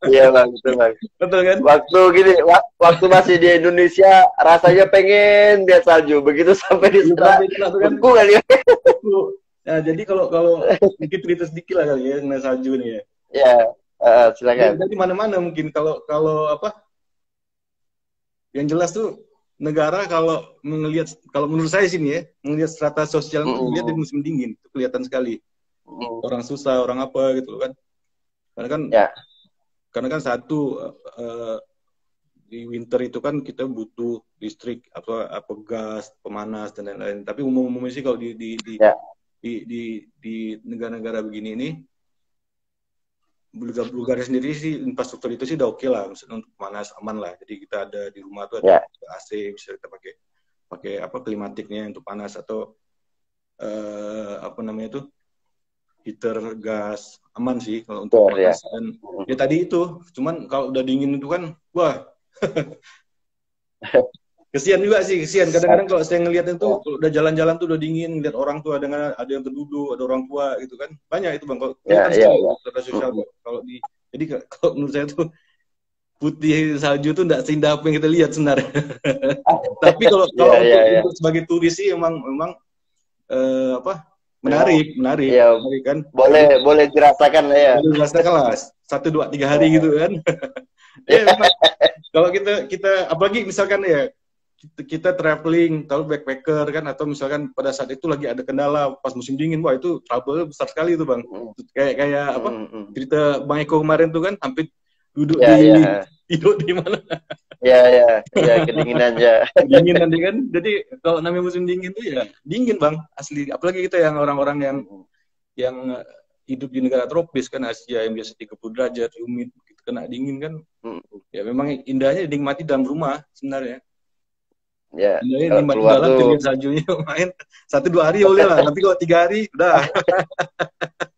Iya Bang, betul Bang. Betul kan? Waktu gini, waktu masih di Indonesia rasanya pengen lihat salju, begitu sampai di Iya sana sampai itu tuh kan. beku kali ya. Nah, jadi kalau sedikit cerita sedikit lah kali ya mengenai salju nih ya. Ya, silakan. Jadi mana-mana mungkin kalau kalau apa yang jelas tuh negara kalau menurut saya sini ya melihat strata sosial itu lihat di musim dingin itu kelihatan sekali orang susah orang apa gitu kan karena kan Ya, karena kan satu di winter itu kan kita butuh listrik apa gas pemanas dan lain-lain tapi umumnya sih kalau ya, di negara-negara begini ini Bulgaria sendiri sih infrastruktur itu sih udah oke lah, maksudnya untuk panas aman lah. Jadi kita ada di rumah tuh ada ya. AC bisa kita pakai pakai apa klimatiknya untuk panas atau apa namanya itu heater gas aman sih kalau untuk Betul ya. panas dan ya tadi itu cuman kalau udah dingin itu kan wah kesian juga sih kesian kadang-kadang kalau saya ngelihat itu kalau udah jalan-jalan tuh udah dingin ngeliat orang tuh ada yang terduduk ada orang tua gitu kan banyak itu bang kalau Ya, kelihatan ya, sekali ya. secara sosial kalau di jadi kalau menurut saya tuh putih salju tuh nggak seindah apa yang kita lihat sebenarnya. Tapi kalau Ya, kalau ya, ya. untuk sebagai turis sih memang apa Memang, menarik ya, kan. boleh dirasakan lah ya. Boleh dirasakan lah 1, 2, 3 hari gitu kan. Ya memang kalau kita apalagi misalkan ya kita traveling, tahu backpacker kan atau misalkan pada saat itu lagi ada kendala pas musim dingin, wah itu trouble besar sekali itu bang. Kayak apa cerita Bang Eko kemarin tuh kan hampir duduk Ya, ya. di mana Ya, ya, ya, kedinginan ya. dingin nanti kan. Jadi kalau namanya musim dingin tuh ya dingin bang asli. Apalagi kita yang orang-orang yang hidup di negara tropis kan Asia yang biasa 30 derajat humid gitu, kena dingin kan. Ya memang indahnya dinikmati dalam rumah sebenarnya. Ya, Indahnya kalau dinikmati keluar dalam tuh lihat saljunya main 1, 2 hari boleh lah. Tapi kalau 3 hari udah.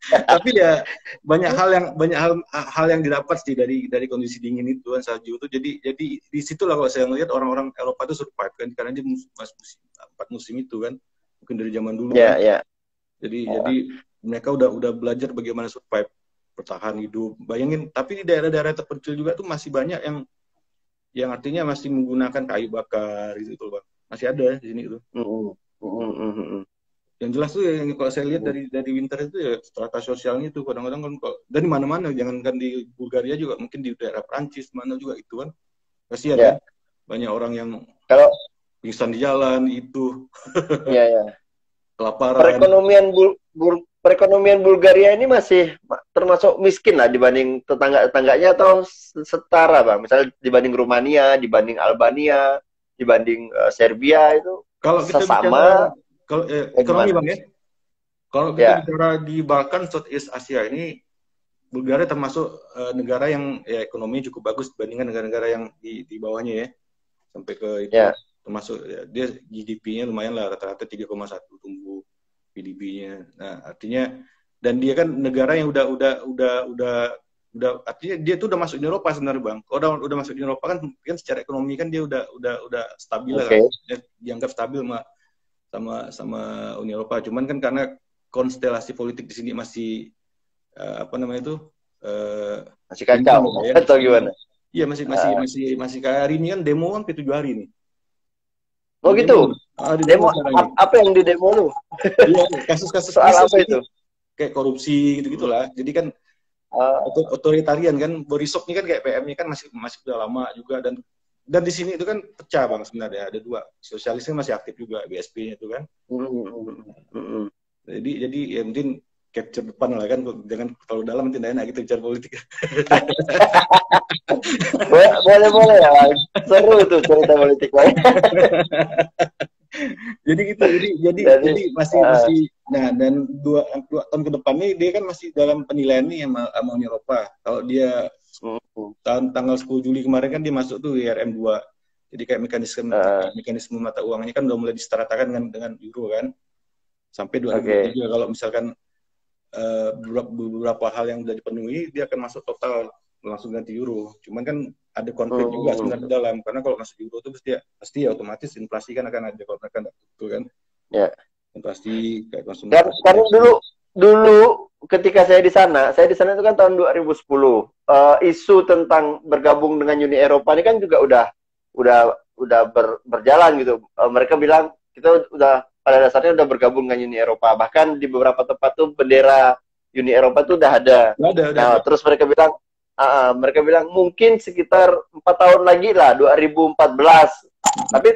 Tapi ya banyak hal yang didapat sih dari kondisi dingin itu kan salju itu jadi di situlah kalau saya melihat orang-orang Eropa itu survive kan karena dia musim 4 musim itu kan mungkin dari zaman dulu kan ya, ya. jadi mereka udah belajar bagaimana survive bertahan hidup bayangin tapi di daerah-daerah terpencil juga tuh masih banyak yang artinya masih menggunakan kayu bakar gitu tuh bang masih ada di sini tuh yang jelas tuh yang kalau saya lihat dari winter itu ya strata sosialnya itu kadang-kadang kan kok dari mana-mana jangankan di Bulgaria juga mungkin di daerah Prancis mana juga itu kan kasihan Ya. kan banyak orang yang Kalau pingsan di jalan itu ya, ya. kelaparan Perekonomian Bulgaria ini masih termasuk miskin lah dibanding tetangga-tetangganya atau setara bang. Misalnya dibanding Rumania, dibanding Albania, dibanding Serbia itu kalau kita bicara sesama. kalau ekonomi Gimana? bang ya kalau kita Ya, bicara di Balkan Southeast Asia ini Bulgaria termasuk negara yang ya, ekonominya cukup bagus dibandingkan negara-negara yang di bawahnya ya sampai ke itu ya, termasuk ya, dia GDP-nya lumayan lah rata-rata 3,1 tumbuh GDP-nya. Nah, artinya dan dia kan negara yang udah artinya dia tuh udah masuk di Eropa sebenarnya Bang. Kalau udah masuk di Eropa kan secara ekonomi kan dia udah stabil lah kan. oke. Dia dianggap stabil sama Uni Eropa. Cuman kan karena konstelasi politik di sini masih apa namanya itu Masih kacau ya, atau gimana? iya masih kayak hari ini kan demo kan 7 hari nih. Oh Di gitu. di Demo sekarang ini. apa yang di demo lu? Iya, kasus-kasus Soal krisis apa itu? kayak korupsi gitu-gitulah. Jadi kan otoritarian kan Borisov ini kan kayak PM-nya kan masih udah lama juga dan di sini itu kan pecah Bang sebenarnya ada dua. Sosialisnya masih aktif juga BSP-nya itu kan. Jadi ya mungkin capture depan lah kan, jangan terlalu dalam nanti nggak enak gitu bicara politik. Boleh ya Bang. Seru tuh cerita politik Bang. Jadi gitu, jadi masih nah, dan dua tahun ke depan nih dia kan masih dalam penilaian nih sama Uni Eropa. Kalau dia tanggal 10 Juli kemarin kan dia masuk tuh IRM 2. Jadi kayak mekanisme mata uangnya kan udah mulai disetaratakan dengan euro kan. Sampai 2023 kalau misalkan beberapa hal yang sudah dipenuhi, dia akan masuk total langsung ganti euro. Cuman kan ada konflik juga sebenarnya di dalam, karena kalau masuk euro itu pasti ya otomatis inflasi kan akan ada kalau mereka nggak betul kan. Ya. Inflasi kayak konsumen. Karena dulu ketika saya di sana itu kan tahun 2010. Isu tentang bergabung dengan Uni Eropa ini kan juga udah berjalan gitu. Mereka bilang kita udah pada dasarnya udah bergabung dengan Uni Eropa. Bahkan di beberapa tempat tuh bendera Uni Eropa tuh udah ada. Nah, terus mereka bilang mungkin sekitar 4 tahun lagi lah, 2014. Tapi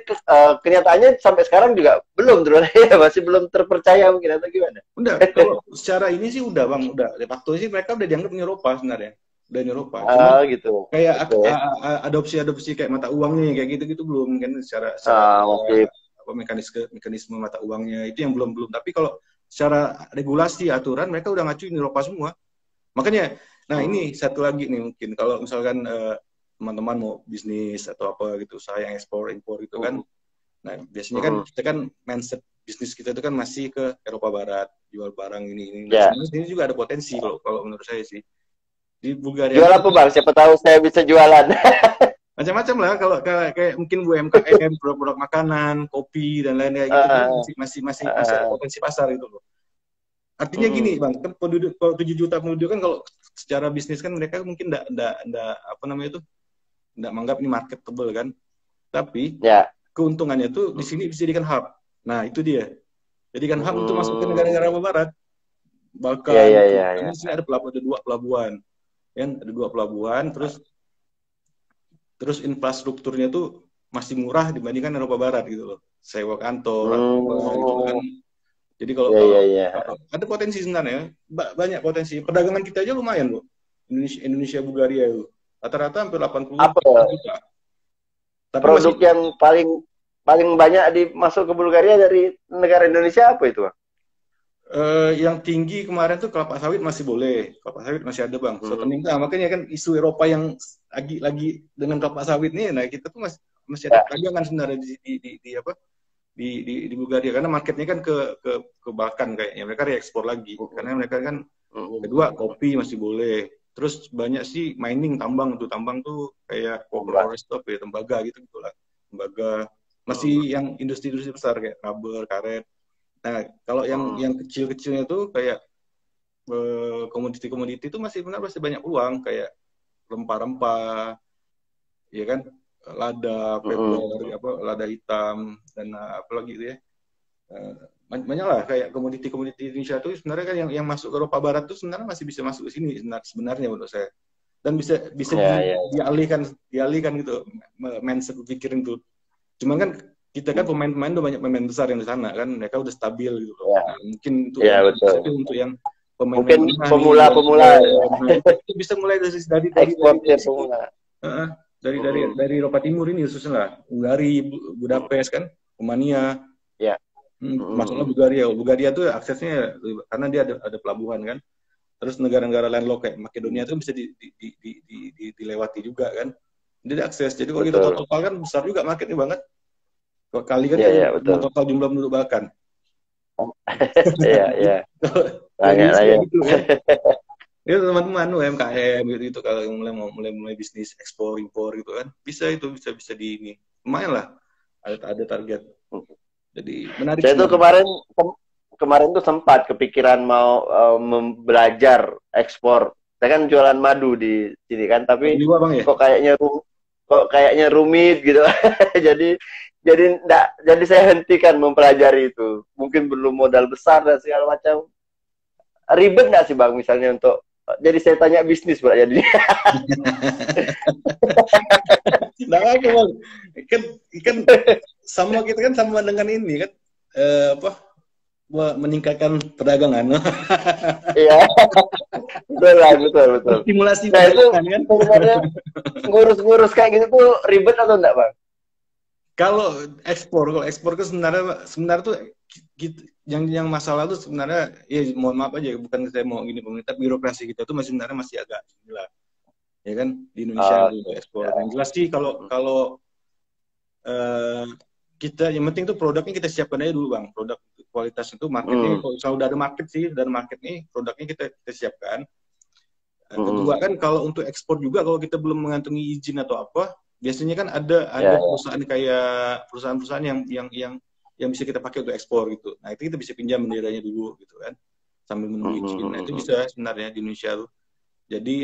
kenyataannya sampai sekarang juga belum terus masih belum terpercaya mungkin atau gimana? Udah, kalau secara ini sih udah Bang, udah. De facto sih mereka udah dianggap Uni Eropa sebenarnya. Udah Uni Eropa. Cuma gitu. Kayak adopsi kayak mata uangnya kayak gitu-gitu belum kan secara mekanisme mata uangnya itu yang belum. Tapi kalau secara regulasi aturan mereka udah ngacuin Eropa semua. Makanya, nah ini satu lagi nih mungkin kalau misalkan teman-teman mau bisnis atau apa gitu, usaha yang ekspor impor gitu kan. Nah biasanya kan kita kan mindset bisnis kita itu kan masih ke Eropa Barat, jual barang ini. Nah, ini juga ada potensi kalau menurut saya sih. Di Bulgaria. Jual apa Bang? Siapa tahu saya bisa jualan. Macam-macam lah, kalau kayak mungkin UMKM, produk makanan, kopi dan lain kayak gitu masih ada potensi pasar itu loh. Artinya gini Bang, kan kalau 7 juta penduduk kan kalau secara bisnis kan mereka mungkin enggak apa namanya itu enggak menganggap ini marketable kan. Tapi keuntungannya tuh di sini bisa dijadikan hub. Nah, itu dia. Jadikan hub untuk masuk ke negara-negara barat. Balkan. Di sini ada dua pelabuhan. Kan ada 2 pelabuhan, terus infrastrukturnya tuh masih murah dibandingkan Eropa Barat gitu loh. Sewa kantor, gitu kan. Jadi kalau ada potensi sebenarnya, banyak potensi. Perdagangan kita aja lumayan, Bu. Indonesia Bulgaria itu. Rata-rata hampir 80 juta. Tapi produk yang paling banyak dimasuk ke Bulgaria dari negara Indonesia apa itu, Bang? Yang tinggi kemarin tuh kelapa sawit masih boleh, kelapa sawit masih ada Bang. Nah, makanya kan isu Eropa yang lagi dengan kelapa sawit nih, nah kita tuh masih ada perdagangan sebenarnya di Bulgaria karena marketnya kan ke Balkan kayaknya, mereka reekspor lagi karena mereka kan kedua kopi masih boleh, terus banyak sih mining tambang tuh kayak Forestop ya, tembaga gitulah, tembaga masih yang industri besar kayak rubber, karet. Nah, kalau yang kecil-kecilnya tuh kayak komoditi-komoditi itu masih banyak peluang kayak rempah-rempah, ya kan, lada, pepper, lada hitam dan apa lagi itu ya. Banyak lah kayak komoditi-komoditi Indonesia tuh sebenarnya kan yang masuk ke Eropa Barat tuh sebenarnya masih bisa masuk ke sini sebenarnya menurut saya. Dan bisa dialihkan gitu mindset pikirin tuh. Cuman kan kita kan pemain-pemain udah banyak pemain besar yang di sana kan, mereka udah stabil gitu loh. Nah, mungkin untuk untuk yang pemain mungkin pemula itu bisa mulai dari Eropa Timur ini khususnya lah, Hungaria, Budapest kan, Romania. Masuklah Bulgaria tuh aksesnya karena dia ada pelabuhan kan. Terus negara-negara landlocked kayak Makedonia itu bisa dilewati juga kan. Jadi akses. Jadi kalau kita total kan besar juga marketnya banget. Kali kan total jumlah penduduk Balkan. Iya. Banyak gitu kan. Ya teman-teman UMKM gitu kalau yang mulai bisnis ekspor impor gitu kan. Bisa di ini. Lumayan lah. Ada target. Jadi menarik. Saya tuh kemarin tuh sempat kepikiran mau belajar ekspor. Saya kan jualan madu di sini kan, tapi kok kayaknya rumit gitu. Jadi saya hentikan mempelajari itu. Mungkin belum modal besar dan segala macam. Ribet nggak sih Bang misalnya untuk jadi saya tanya bisnis Bang jadi. Nah, Bang. Kan sama kita kan sama dengan ini kan meningkatkan perdagangan. Iya, betul lah, betul. Stimulasi Nah itu perdagangan kan. sebenarnya ngurus-ngurus kayak gitu tuh ribet atau enggak, Bang? Kalau ekspor ke sebenarnya tuh gitu, yang masalah tuh sebenarnya ya mohon maaf aja, bukan saya mau gini pemerintah, birokrasi kita tuh masih sebenarnya masih agak gila, ya kan di Indonesia untuk ekspor. Ya. Yang jelas sih kalau kalau eh, kita yang penting tuh produknya kita siapkan aja dulu bang, produk kualitas itu marketnya kalau udah ada market sih, udah ada market nih produknya kita siapkan. Kedua kan kalau untuk ekspor juga kalau kita belum mengantongi izin atau apa, biasanya kan ada perusahaan kayak perusahaan-perusahaan yang bisa kita pakai untuk ekspor gitu. Nah itu kita bisa pinjam benderanya dulu gitu kan, sambil menunggu izin. Nah itu bisa sebenarnya di Indonesia tuh. Jadi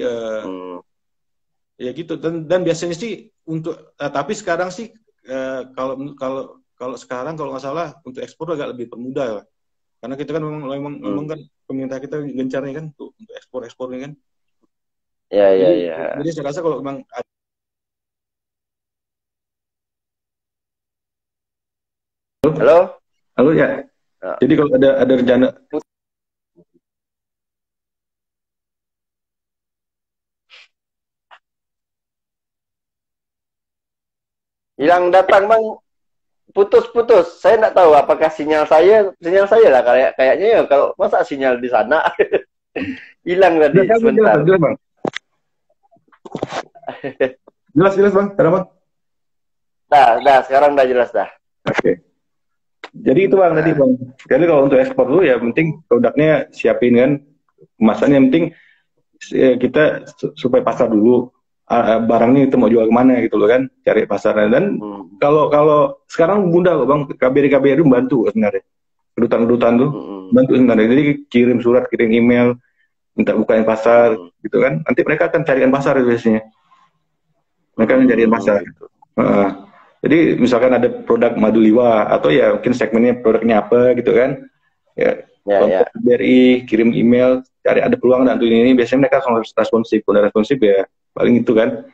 ya gitu, dan biasanya sih untuk tapi sekarang sih kalau kalau sekarang kalau nggak salah untuk ekspor agak lebih permudah lah. Karena kita kan memang kan pemerintah kita gencarnya kan untuk ekspornya kan. Jadi saya rasa kalau memang halo ya. Jadi kalau ada rencana hilang datang bang, putus. Saya nggak tahu apakah sinyal saya lah kayaknya ya, kalau masa sinyal di sana hilang tadi sebentar. Jelas bang, sekarang bang. Dah sekarang udah jelas dah. Oke. Jadi itu bang tadi bang. Jadi kalau untuk ekspor dulu ya penting produknya siapin kan, kemasannya penting kita supaya pasar dulu. Barangnya itu mau jual kemana gitu loh kan, cari pasarnya. Dan kalau sekarang mudah loh bang, KBRI itu membantu sebenarnya, kedutaan tuh bantu sebenarnya. Jadi kirim surat, kirim email, minta bukain pasar gitu kan, nanti mereka akan carikan pasar biasanya, mereka akan carikan pasar. Jadi misalkan ada produk madu liwa atau ya mungkin segmennya produknya apa gitu kan, ya KBRI kirim email, cari ada peluang dan ini biasanya mereka langsung responsif. Kalau responsif ya paling itu kan.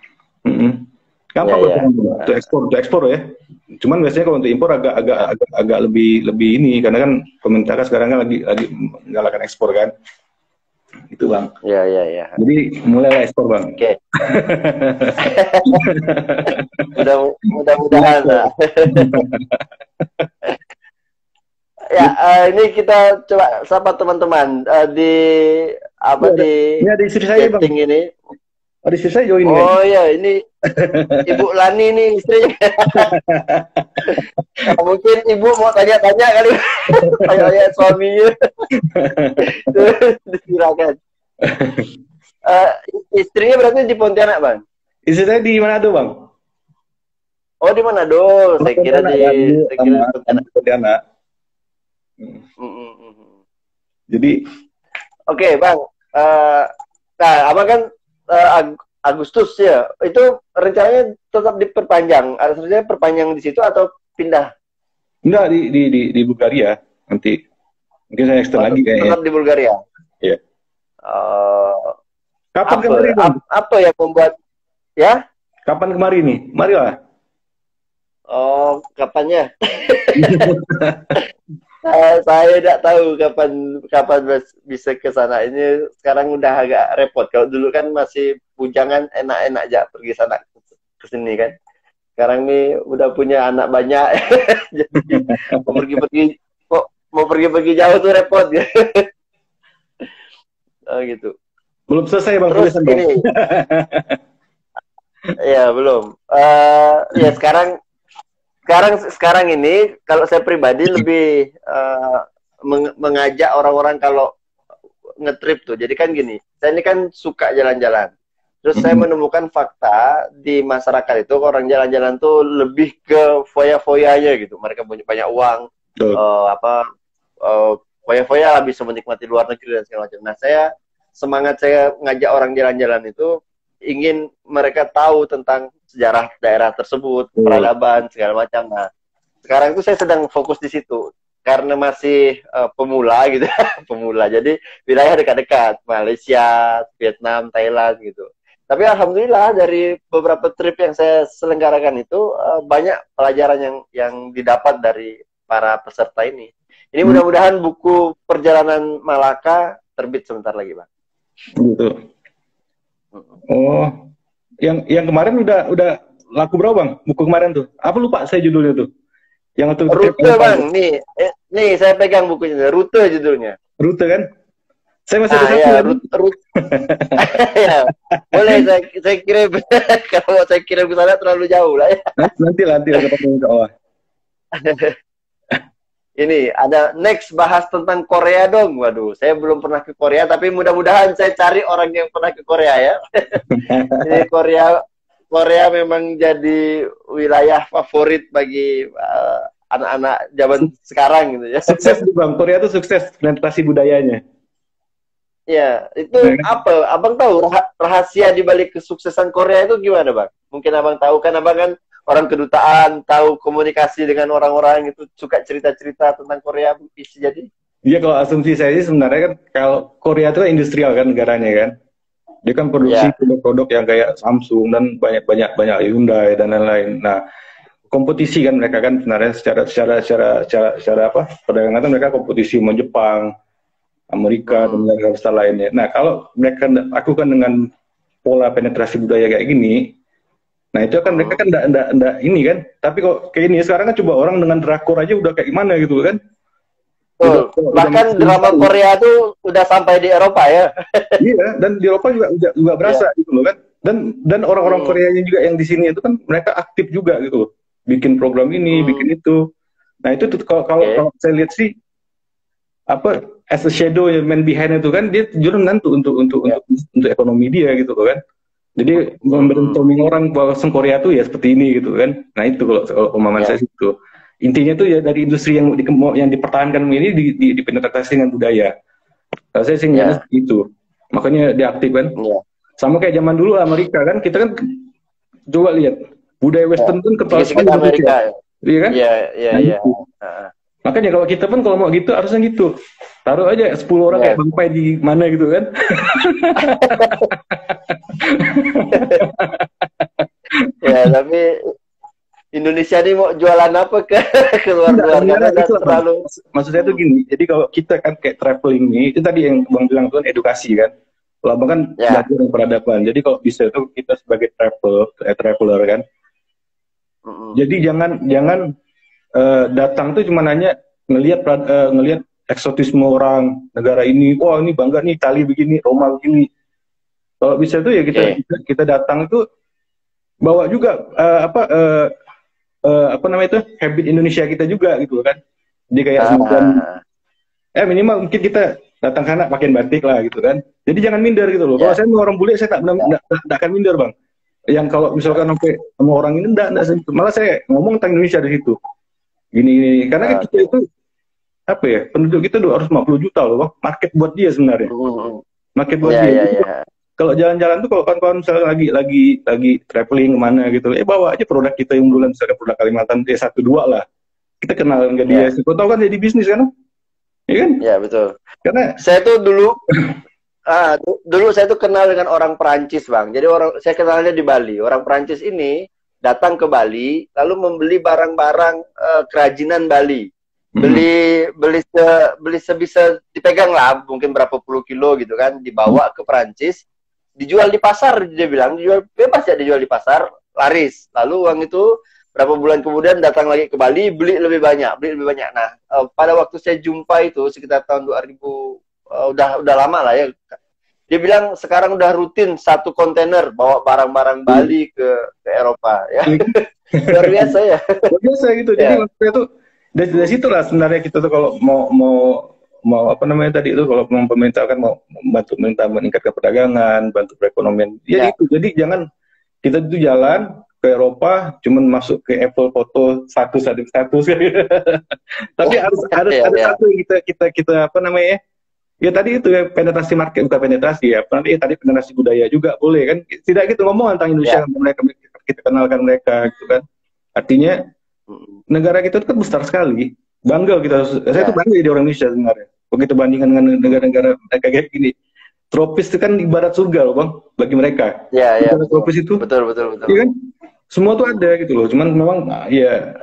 Gampang untuk ekspor ya. Cuman biasanya kalau untuk impor agak lebih ini, karena kan pemerintah kan sekarang kan lagi menggalakkan ekspor kan. Itu bang. Ya. Jadi mulai ekspor bang. Oke. Mudah-mudahan lah. Ya, ini kita coba sapa teman-teman di istri saya bang. Ini. Ada istri saya join. Ya, ini Ibu Lani nih istrinya. Mungkin Ibu mau tanya-tanya kali. Tanya suaminya. Silakan. Istrinya berarti di Pontianak, Bang? Istri saya di Manado, Bang. Oh, di Manado. Saya kira di Pontianak. Jadi Oke, Bang. Nah, Abang kan Agustus ya. Itu rencananya tetap diperpanjang. Artinya perpanjang di situ atau pindah? Enggak, di Bulgaria nanti. Mungkin saya extend lagi kayaknya. Tetap di Bulgaria. Iya. Kapan kemarin? Apa yang membuat ya? Kapan kemarin nih? Marilah. Oh, kapannya? Saya tidak tahu kapan bisa ke sana. Ini sekarang udah agak repot. Kalau dulu kan masih bujangan, enak-enak aja pergi sana ke sini kan. Sekarang nih udah punya anak banyak, jadi mau pergi jauh tuh repot ya. Gitu. Belum selesai bang. Terus ini, ya belum. Ya sekarang ini kalau saya pribadi lebih mengajak orang-orang kalau ngetrip tuh. Jadi kan gini, saya ini kan suka jalan-jalan. Terus saya menemukan fakta di masyarakat itu orang jalan-jalan tuh lebih ke foya-foyanya gitu. Mereka punya banyak uang, foya-foya lah, bisa menikmati luar negeri dan segala macam. Nah, semangat saya ngajak orang jalan-jalan itu ingin mereka tahu tentang sejarah daerah tersebut, peradaban segala macam. Nah, sekarang itu saya sedang fokus di situ karena masih pemula gitu, pemula. Jadi wilayah dekat-dekat, Malaysia, Vietnam, Thailand gitu. Tapi alhamdulillah dari beberapa trip yang saya selenggarakan itu banyak pelajaran yang didapat dari para peserta ini. Ini mudah-mudahan buku perjalanan Malaka terbit sebentar lagi, Bang. Gitu. Oh, yang kemarin udah laku berapa, Bang? Buku kemarin tuh. Apa lupa saya judulnya tuh? Yang itu Rute, Bang. Nih saya pegang bukunya. Rute judulnya. Rute kan? Saya masih ada satu ya, lagi. Ya, boleh saya kirim. Kalau saya kirim ke sana terlalu jauh lah ya. Nanti ketemu ke bawah. Ini ada next bahas tentang Korea dong. Waduh, saya belum pernah ke Korea, tapi mudah-mudahan saya cari orang yang pernah ke Korea ya. Ini Korea memang jadi wilayah favorit bagi anak-anak zaman sekarang gitu ya. Sukses Bang, Korea tuh sukses penetrasi budayanya. Ya, itu apa? Abang tahu rahasia di balik kesuksesan Korea itu gimana, Bang? Mungkin Abang tahu kan, Abang kan orang kedutaan, tahu komunikasi dengan orang-orang itu, suka cerita-cerita tentang Korea, bisa jadi? Iya, kalau asumsi saya sih sebenarnya kan kalau Korea itu kan industrial kan negaranya kan. Dia kan produksi produk-produk yang kayak Samsung dan banyak Hyundai dan lain-lain. Nah, kompetisi kan mereka kan sebenarnya secara apa? Perdagangan mereka kompetisi sama Jepang, Amerika dan negara besar lainnya. Nah, kalau mereka lakukan dengan pola penetrasi budaya kayak gini, nah itu kan mereka kan enggak ini kan. Tapi kok kayak ini sekarang kan coba orang dengan drakor aja udah kayak gimana gitu kan. Bahkan drama Korea tuh udah sampai di Eropa ya. Iya, dan di Eropa juga berasa gitu loh kan. Dan orang-orang Koreanya juga yang di sini itu kan mereka aktif juga gitu loh. Bikin program ini, bikin itu. Nah, itu kalau saya lihat sih apa as a shadow man behind itu kan dia justru nanti untuk ekonomi dia gitu loh kan. Jadi membrainstorming orang bahwa Korea tuh ya seperti ini gitu kan. Nah, itu kalau pemahaman saya itu. Intinya tuh ya dari industri yang dipertahankan ini dipenetrasi dengan budaya. Nah, saya sih ngeliatnya itu. Makanya dia aktif kan. Sama kayak zaman dulu Amerika kan, kita kan coba lihat budaya Western kan kepala Amerika. Iya kan? Iya. Makanya kalau kita pun kalau mau gitu harusnya gitu. Taruh aja 10 orang kayak Bang Pai di mana gitu kan. Ya, tapi Indonesia ini mau jualan apa ke luar karena terlalu. Maksud saya tuh gini, jadi kalau kita kan kayak traveling nih, itu tadi yang Bang bilang tuh kan edukasi kan. Kalau Bang kan belajar yang peradaban. Jadi kalau bisa tuh kita sebagai traveler kan. Jadi jangan datang tuh cuma nanya ngelihat eksotisme orang negara ini. Wah, ini bangga nih Itali begini, Roma begini. Kalau bisa tuh ya kita datang itu bawa juga apa namanya itu habit Indonesia kita juga gitu kan. Jadi kayak minimal mungkin kita datang sana pakai batik lah gitu kan. Jadi jangan minder gitu loh. Kalau saya mau orang bule saya tak akan minder Bang. Yang kalau misalkan sampai sama orang ini enggak malah saya ngomong tentang Indonesia di situ. Gini karena kita itu apa ya? Penduduk kita 250 juta loh Bang. Market buat dia sebenarnya. Market buat dia. Kalau jalan-jalan tuh kalau kawan-kawan misalnya lagi traveling kemana gitu, bawa aja produk kita yang unggulan, misalnya produk Kalimantan D1 2 lah. Kita kenalan ke dia. Kau tahu kan jadi bisnis kan? Iya kan? Iya betul. Karena saya tuh dulu saya tuh kenal dengan orang Perancis Bang. Jadi saya kenalnya di Bali. Orang Perancis ini datang ke Bali lalu membeli barang-barang kerajinan Bali. Beli sebisa dipegang lah, mungkin berapa puluh kilo gitu kan, dibawa ke Perancis. Dijual di pasar, dia bilang dijual bebas ya, dijual di pasar, laris. Lalu uang itu berapa bulan kemudian datang lagi ke Bali, beli lebih banyak. Nah, pada waktu saya jumpa itu sekitar tahun 2000, udah lama lah ya. Dia bilang sekarang udah rutin 1 kontainer bawa barang-barang Bali ke Eropa ya. Luar biasa ya. Luar biasa gitu. Jadi waktu itu dari situ lah sebenarnya kita tuh kalau mau apa namanya tadi itu kalau pemerintah kan mau membantu pemerintah meningkatkan perdagangan, bantu perekonomian. Jadi jangan kita itu jalan ke Eropa cuman masuk ke Apple foto status. Tapi harus ada satu yang kita apa namanya ya tadi itu ya penetrasi market, bukan penetrasi ya. Tadi penetrasi budaya juga boleh kan. Tidak gitu ngomong tentang Indonesia mereka kita kenalkan mereka gitu kan. Artinya negara kita itu kan besar sekali. Bangga kita, saya tuh bangga jadi orang Indonesia sebenarnya. Begitu bandingkan dengan negara-negara kayak gini, tropis itu kan ibarat surga loh Bang, bagi mereka. Tropis itu. Betul. Iya kan? Semua tuh ada gitu loh. Cuman memang ya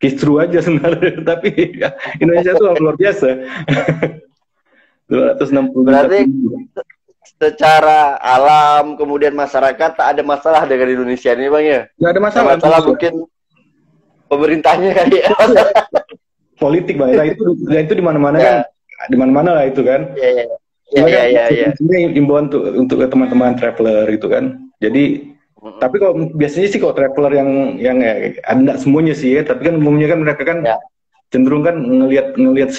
kisru aja sebenarnya. Tapi ya, Indonesia tuh luar biasa. 260 Berarti secara alam kemudian masyarakat tak ada masalah dengan Indonesia ini Bang ya? nggak ada masalah. Masalah mungkin pemerintahnya kali ya. Politik Bang. Nah, itu di mana-mana kan, di mana-mana lah itu kan. Iya. Ini imbauan untuk teman-teman traveler gitu kan. Jadi tapi kalau biasanya sih kalau traveler yang ya, ada semuanya sih ya, tapi kan umumnya kan mereka kan cenderung kan ngelihat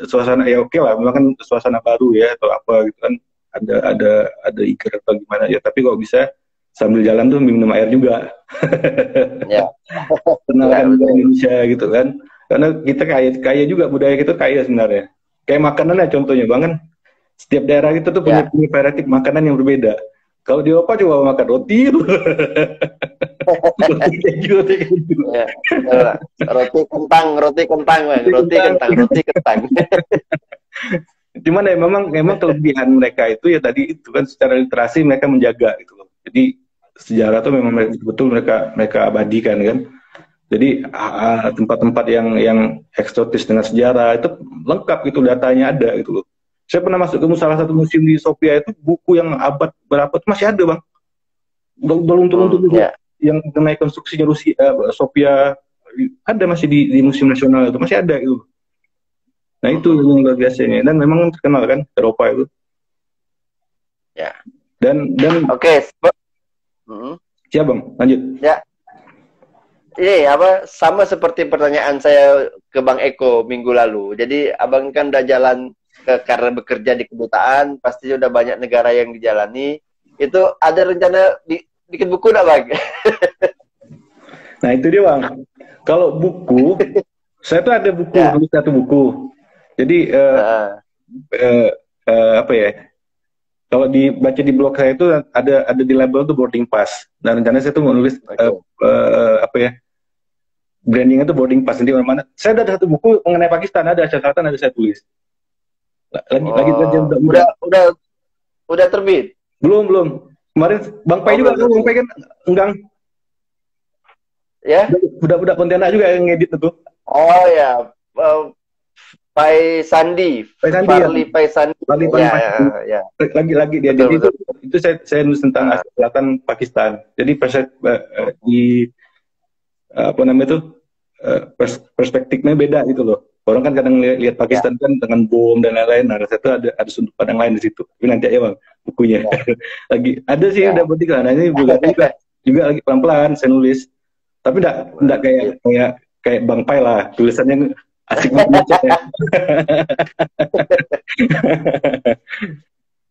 suasana ya oke lah, memang kan suasana baru ya atau apa gitu kan, ada ikan atau gimana ya, tapi kalau bisa sambil jalan tuh minum air juga. Kenalkan Indonesia gitu kan, karena kita kaya juga, budaya kita kaya sebenarnya. Kayak makanannya contohnya Bang kan, setiap daerah itu tuh punya variatif makanan yang berbeda. Kalau di Eropa coba makan roti, roti keju. Roti kentang. Cuman ya memang kelebihan mereka itu ya tadi itu kan secara literasi mereka menjaga gitu loh. Jadi sejarah tuh memang betul mereka abadikan kan. Jadi tempat-tempat yang eksotis dengan sejarah itu lengkap gitu, datanya ada gitu loh. Saya pernah masuk ke salah satu museum di Sofia itu, buku yang abad berapa itu masih ada Bang. Belum yang mengenai konstruksinya Sofia ada masih di Museum Nasional itu masih ada itu. Nah itu yang luar biasanya, dan memang terkenal kan Eropa itu. Ya. Dan Oke. Siap Bang, lanjut. Ya. Ini sama seperti pertanyaan saya ke Bang Eko minggu lalu. Jadi Abang kan udah jalan karena bekerja di kedutaan, pasti udah banyak negara yang dijalani. Itu ada rencana bikin buku enggak Bang? Nah itu dia Bang. Kalau buku, saya tuh ada buku, tulis satu buku. Jadi apa ya? Kalau dibaca di blog saya itu ada di label tuh boarding pass. Dan rencana saya tuh mau nulis apa ya? Brandingnya tuh boarding pass. Nanti mana? Saya ada satu buku mengenai Pakistan, ada catatan, ada saya tulis. Udah terbit? Belum. Kemarin Bang Pai juga, Bang Pai kan enggang. Ya? Udah Pontianak juga yang ngedit itu. Oh ya, Pai Sandi. Farli Pai Sandi. Ya. Lagi dia. Jadi itu saya nulis tentang Asia Selatan Pakistan. Jadi di apa namanya itu perspektifnya beda gitu loh. Orang kan kadang lihat Pakistan kan dengan bom dan lain-lain. Nah, saya tuh ada sudut pandang lain di situ. Tapi nanti aja Bang bukunya. Lagi ada sih udah berarti kan. Nah, ini juga lagi pelan-pelan saya nulis. Tapi enggak kayak Bang Pai lah. Tulisannya asik banget ya.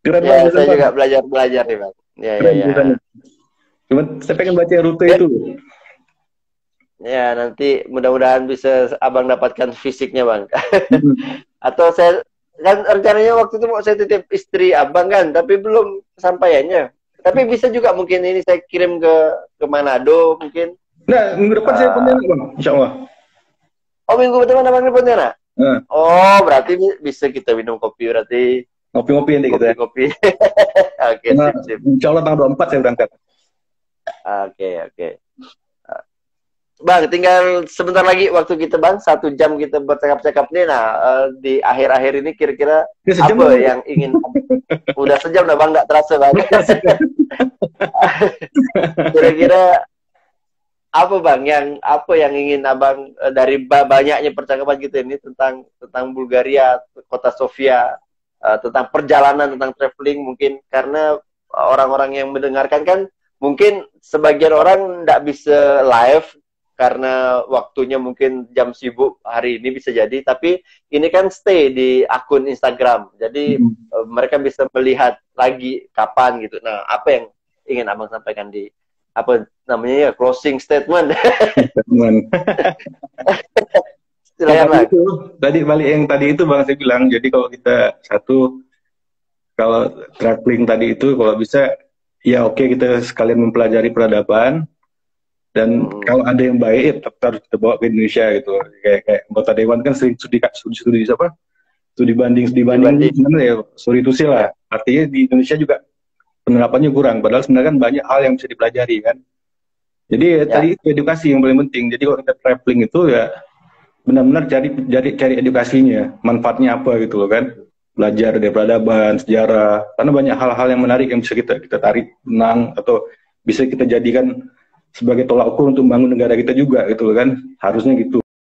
Keren banget. Saya juga belajar nih Bang. Ya. Cuman saya pengen baca rute itu. Ya, nanti mudah-mudahan bisa Abang dapatkan fisiknya, Bang. Atau saya, kan rencananya waktu itu mau saya titip istri Abang kan, tapi belum kesampaiannya. Tapi bisa juga mungkin ini saya kirim ke Manado, mungkin. Nah, minggu depan saya Pontianak, Bang, insya Allah. Oh, minggu depan Abang di Pontianak? Oh, berarti bisa kita minum kopi, berarti. Ngopi-ngopi nanti kita. Kopi. Oke, sip. Insya Allah tanggal 24 saya berangkat. Oke. Bang, tinggal sebentar lagi waktu kita Bang, 1 jam kita bercakap-cakap nih. Nah, di akhir-akhir ini kira-kira apa yang ingin? Udah sejam dah Bang, nggak terasa Bang. Kira-kira apa Bang apa yang ingin Abang dari banyaknya percakapan kita ini tentang Bulgaria, kota Sofia, tentang perjalanan, tentang traveling mungkin, karena orang-orang yang mendengarkan kan mungkin sebagian orang nggak bisa live karena waktunya mungkin jam sibuk hari ini bisa jadi, tapi ini kan stay di akun Instagram, jadi mereka bisa melihat lagi kapan gitu. Nah, apa yang ingin Abang sampaikan di apa namanya ya, closing statement? Tadi balik yang tadi itu Bang saya bilang, jadi kalau kita kalau traveling tadi itu kalau bisa ya oke, kita sekalian mempelajari peradaban. Dan kalau ada yang baik, ya tetap harus kita bawa ke Indonesia gitu. Kayak anggota Dewan kan sering studi apa? Studi banding sebenarnya ya, sorry itu sih lah. Artinya di Indonesia juga penerapannya kurang. Padahal sebenarnya kan banyak hal yang bisa dipelajari kan. Jadi tadi itu edukasi yang paling penting. Jadi kalau kita traveling itu ya benar-benar cari edukasinya, manfaatnya apa gitu loh kan. Belajar dari peradaban, sejarah, karena banyak hal-hal yang menarik yang bisa kita tarik benang atau bisa kita jadikan sebagai tolak ukur untuk membangun negara kita juga gitu loh kan. Harusnya gitu.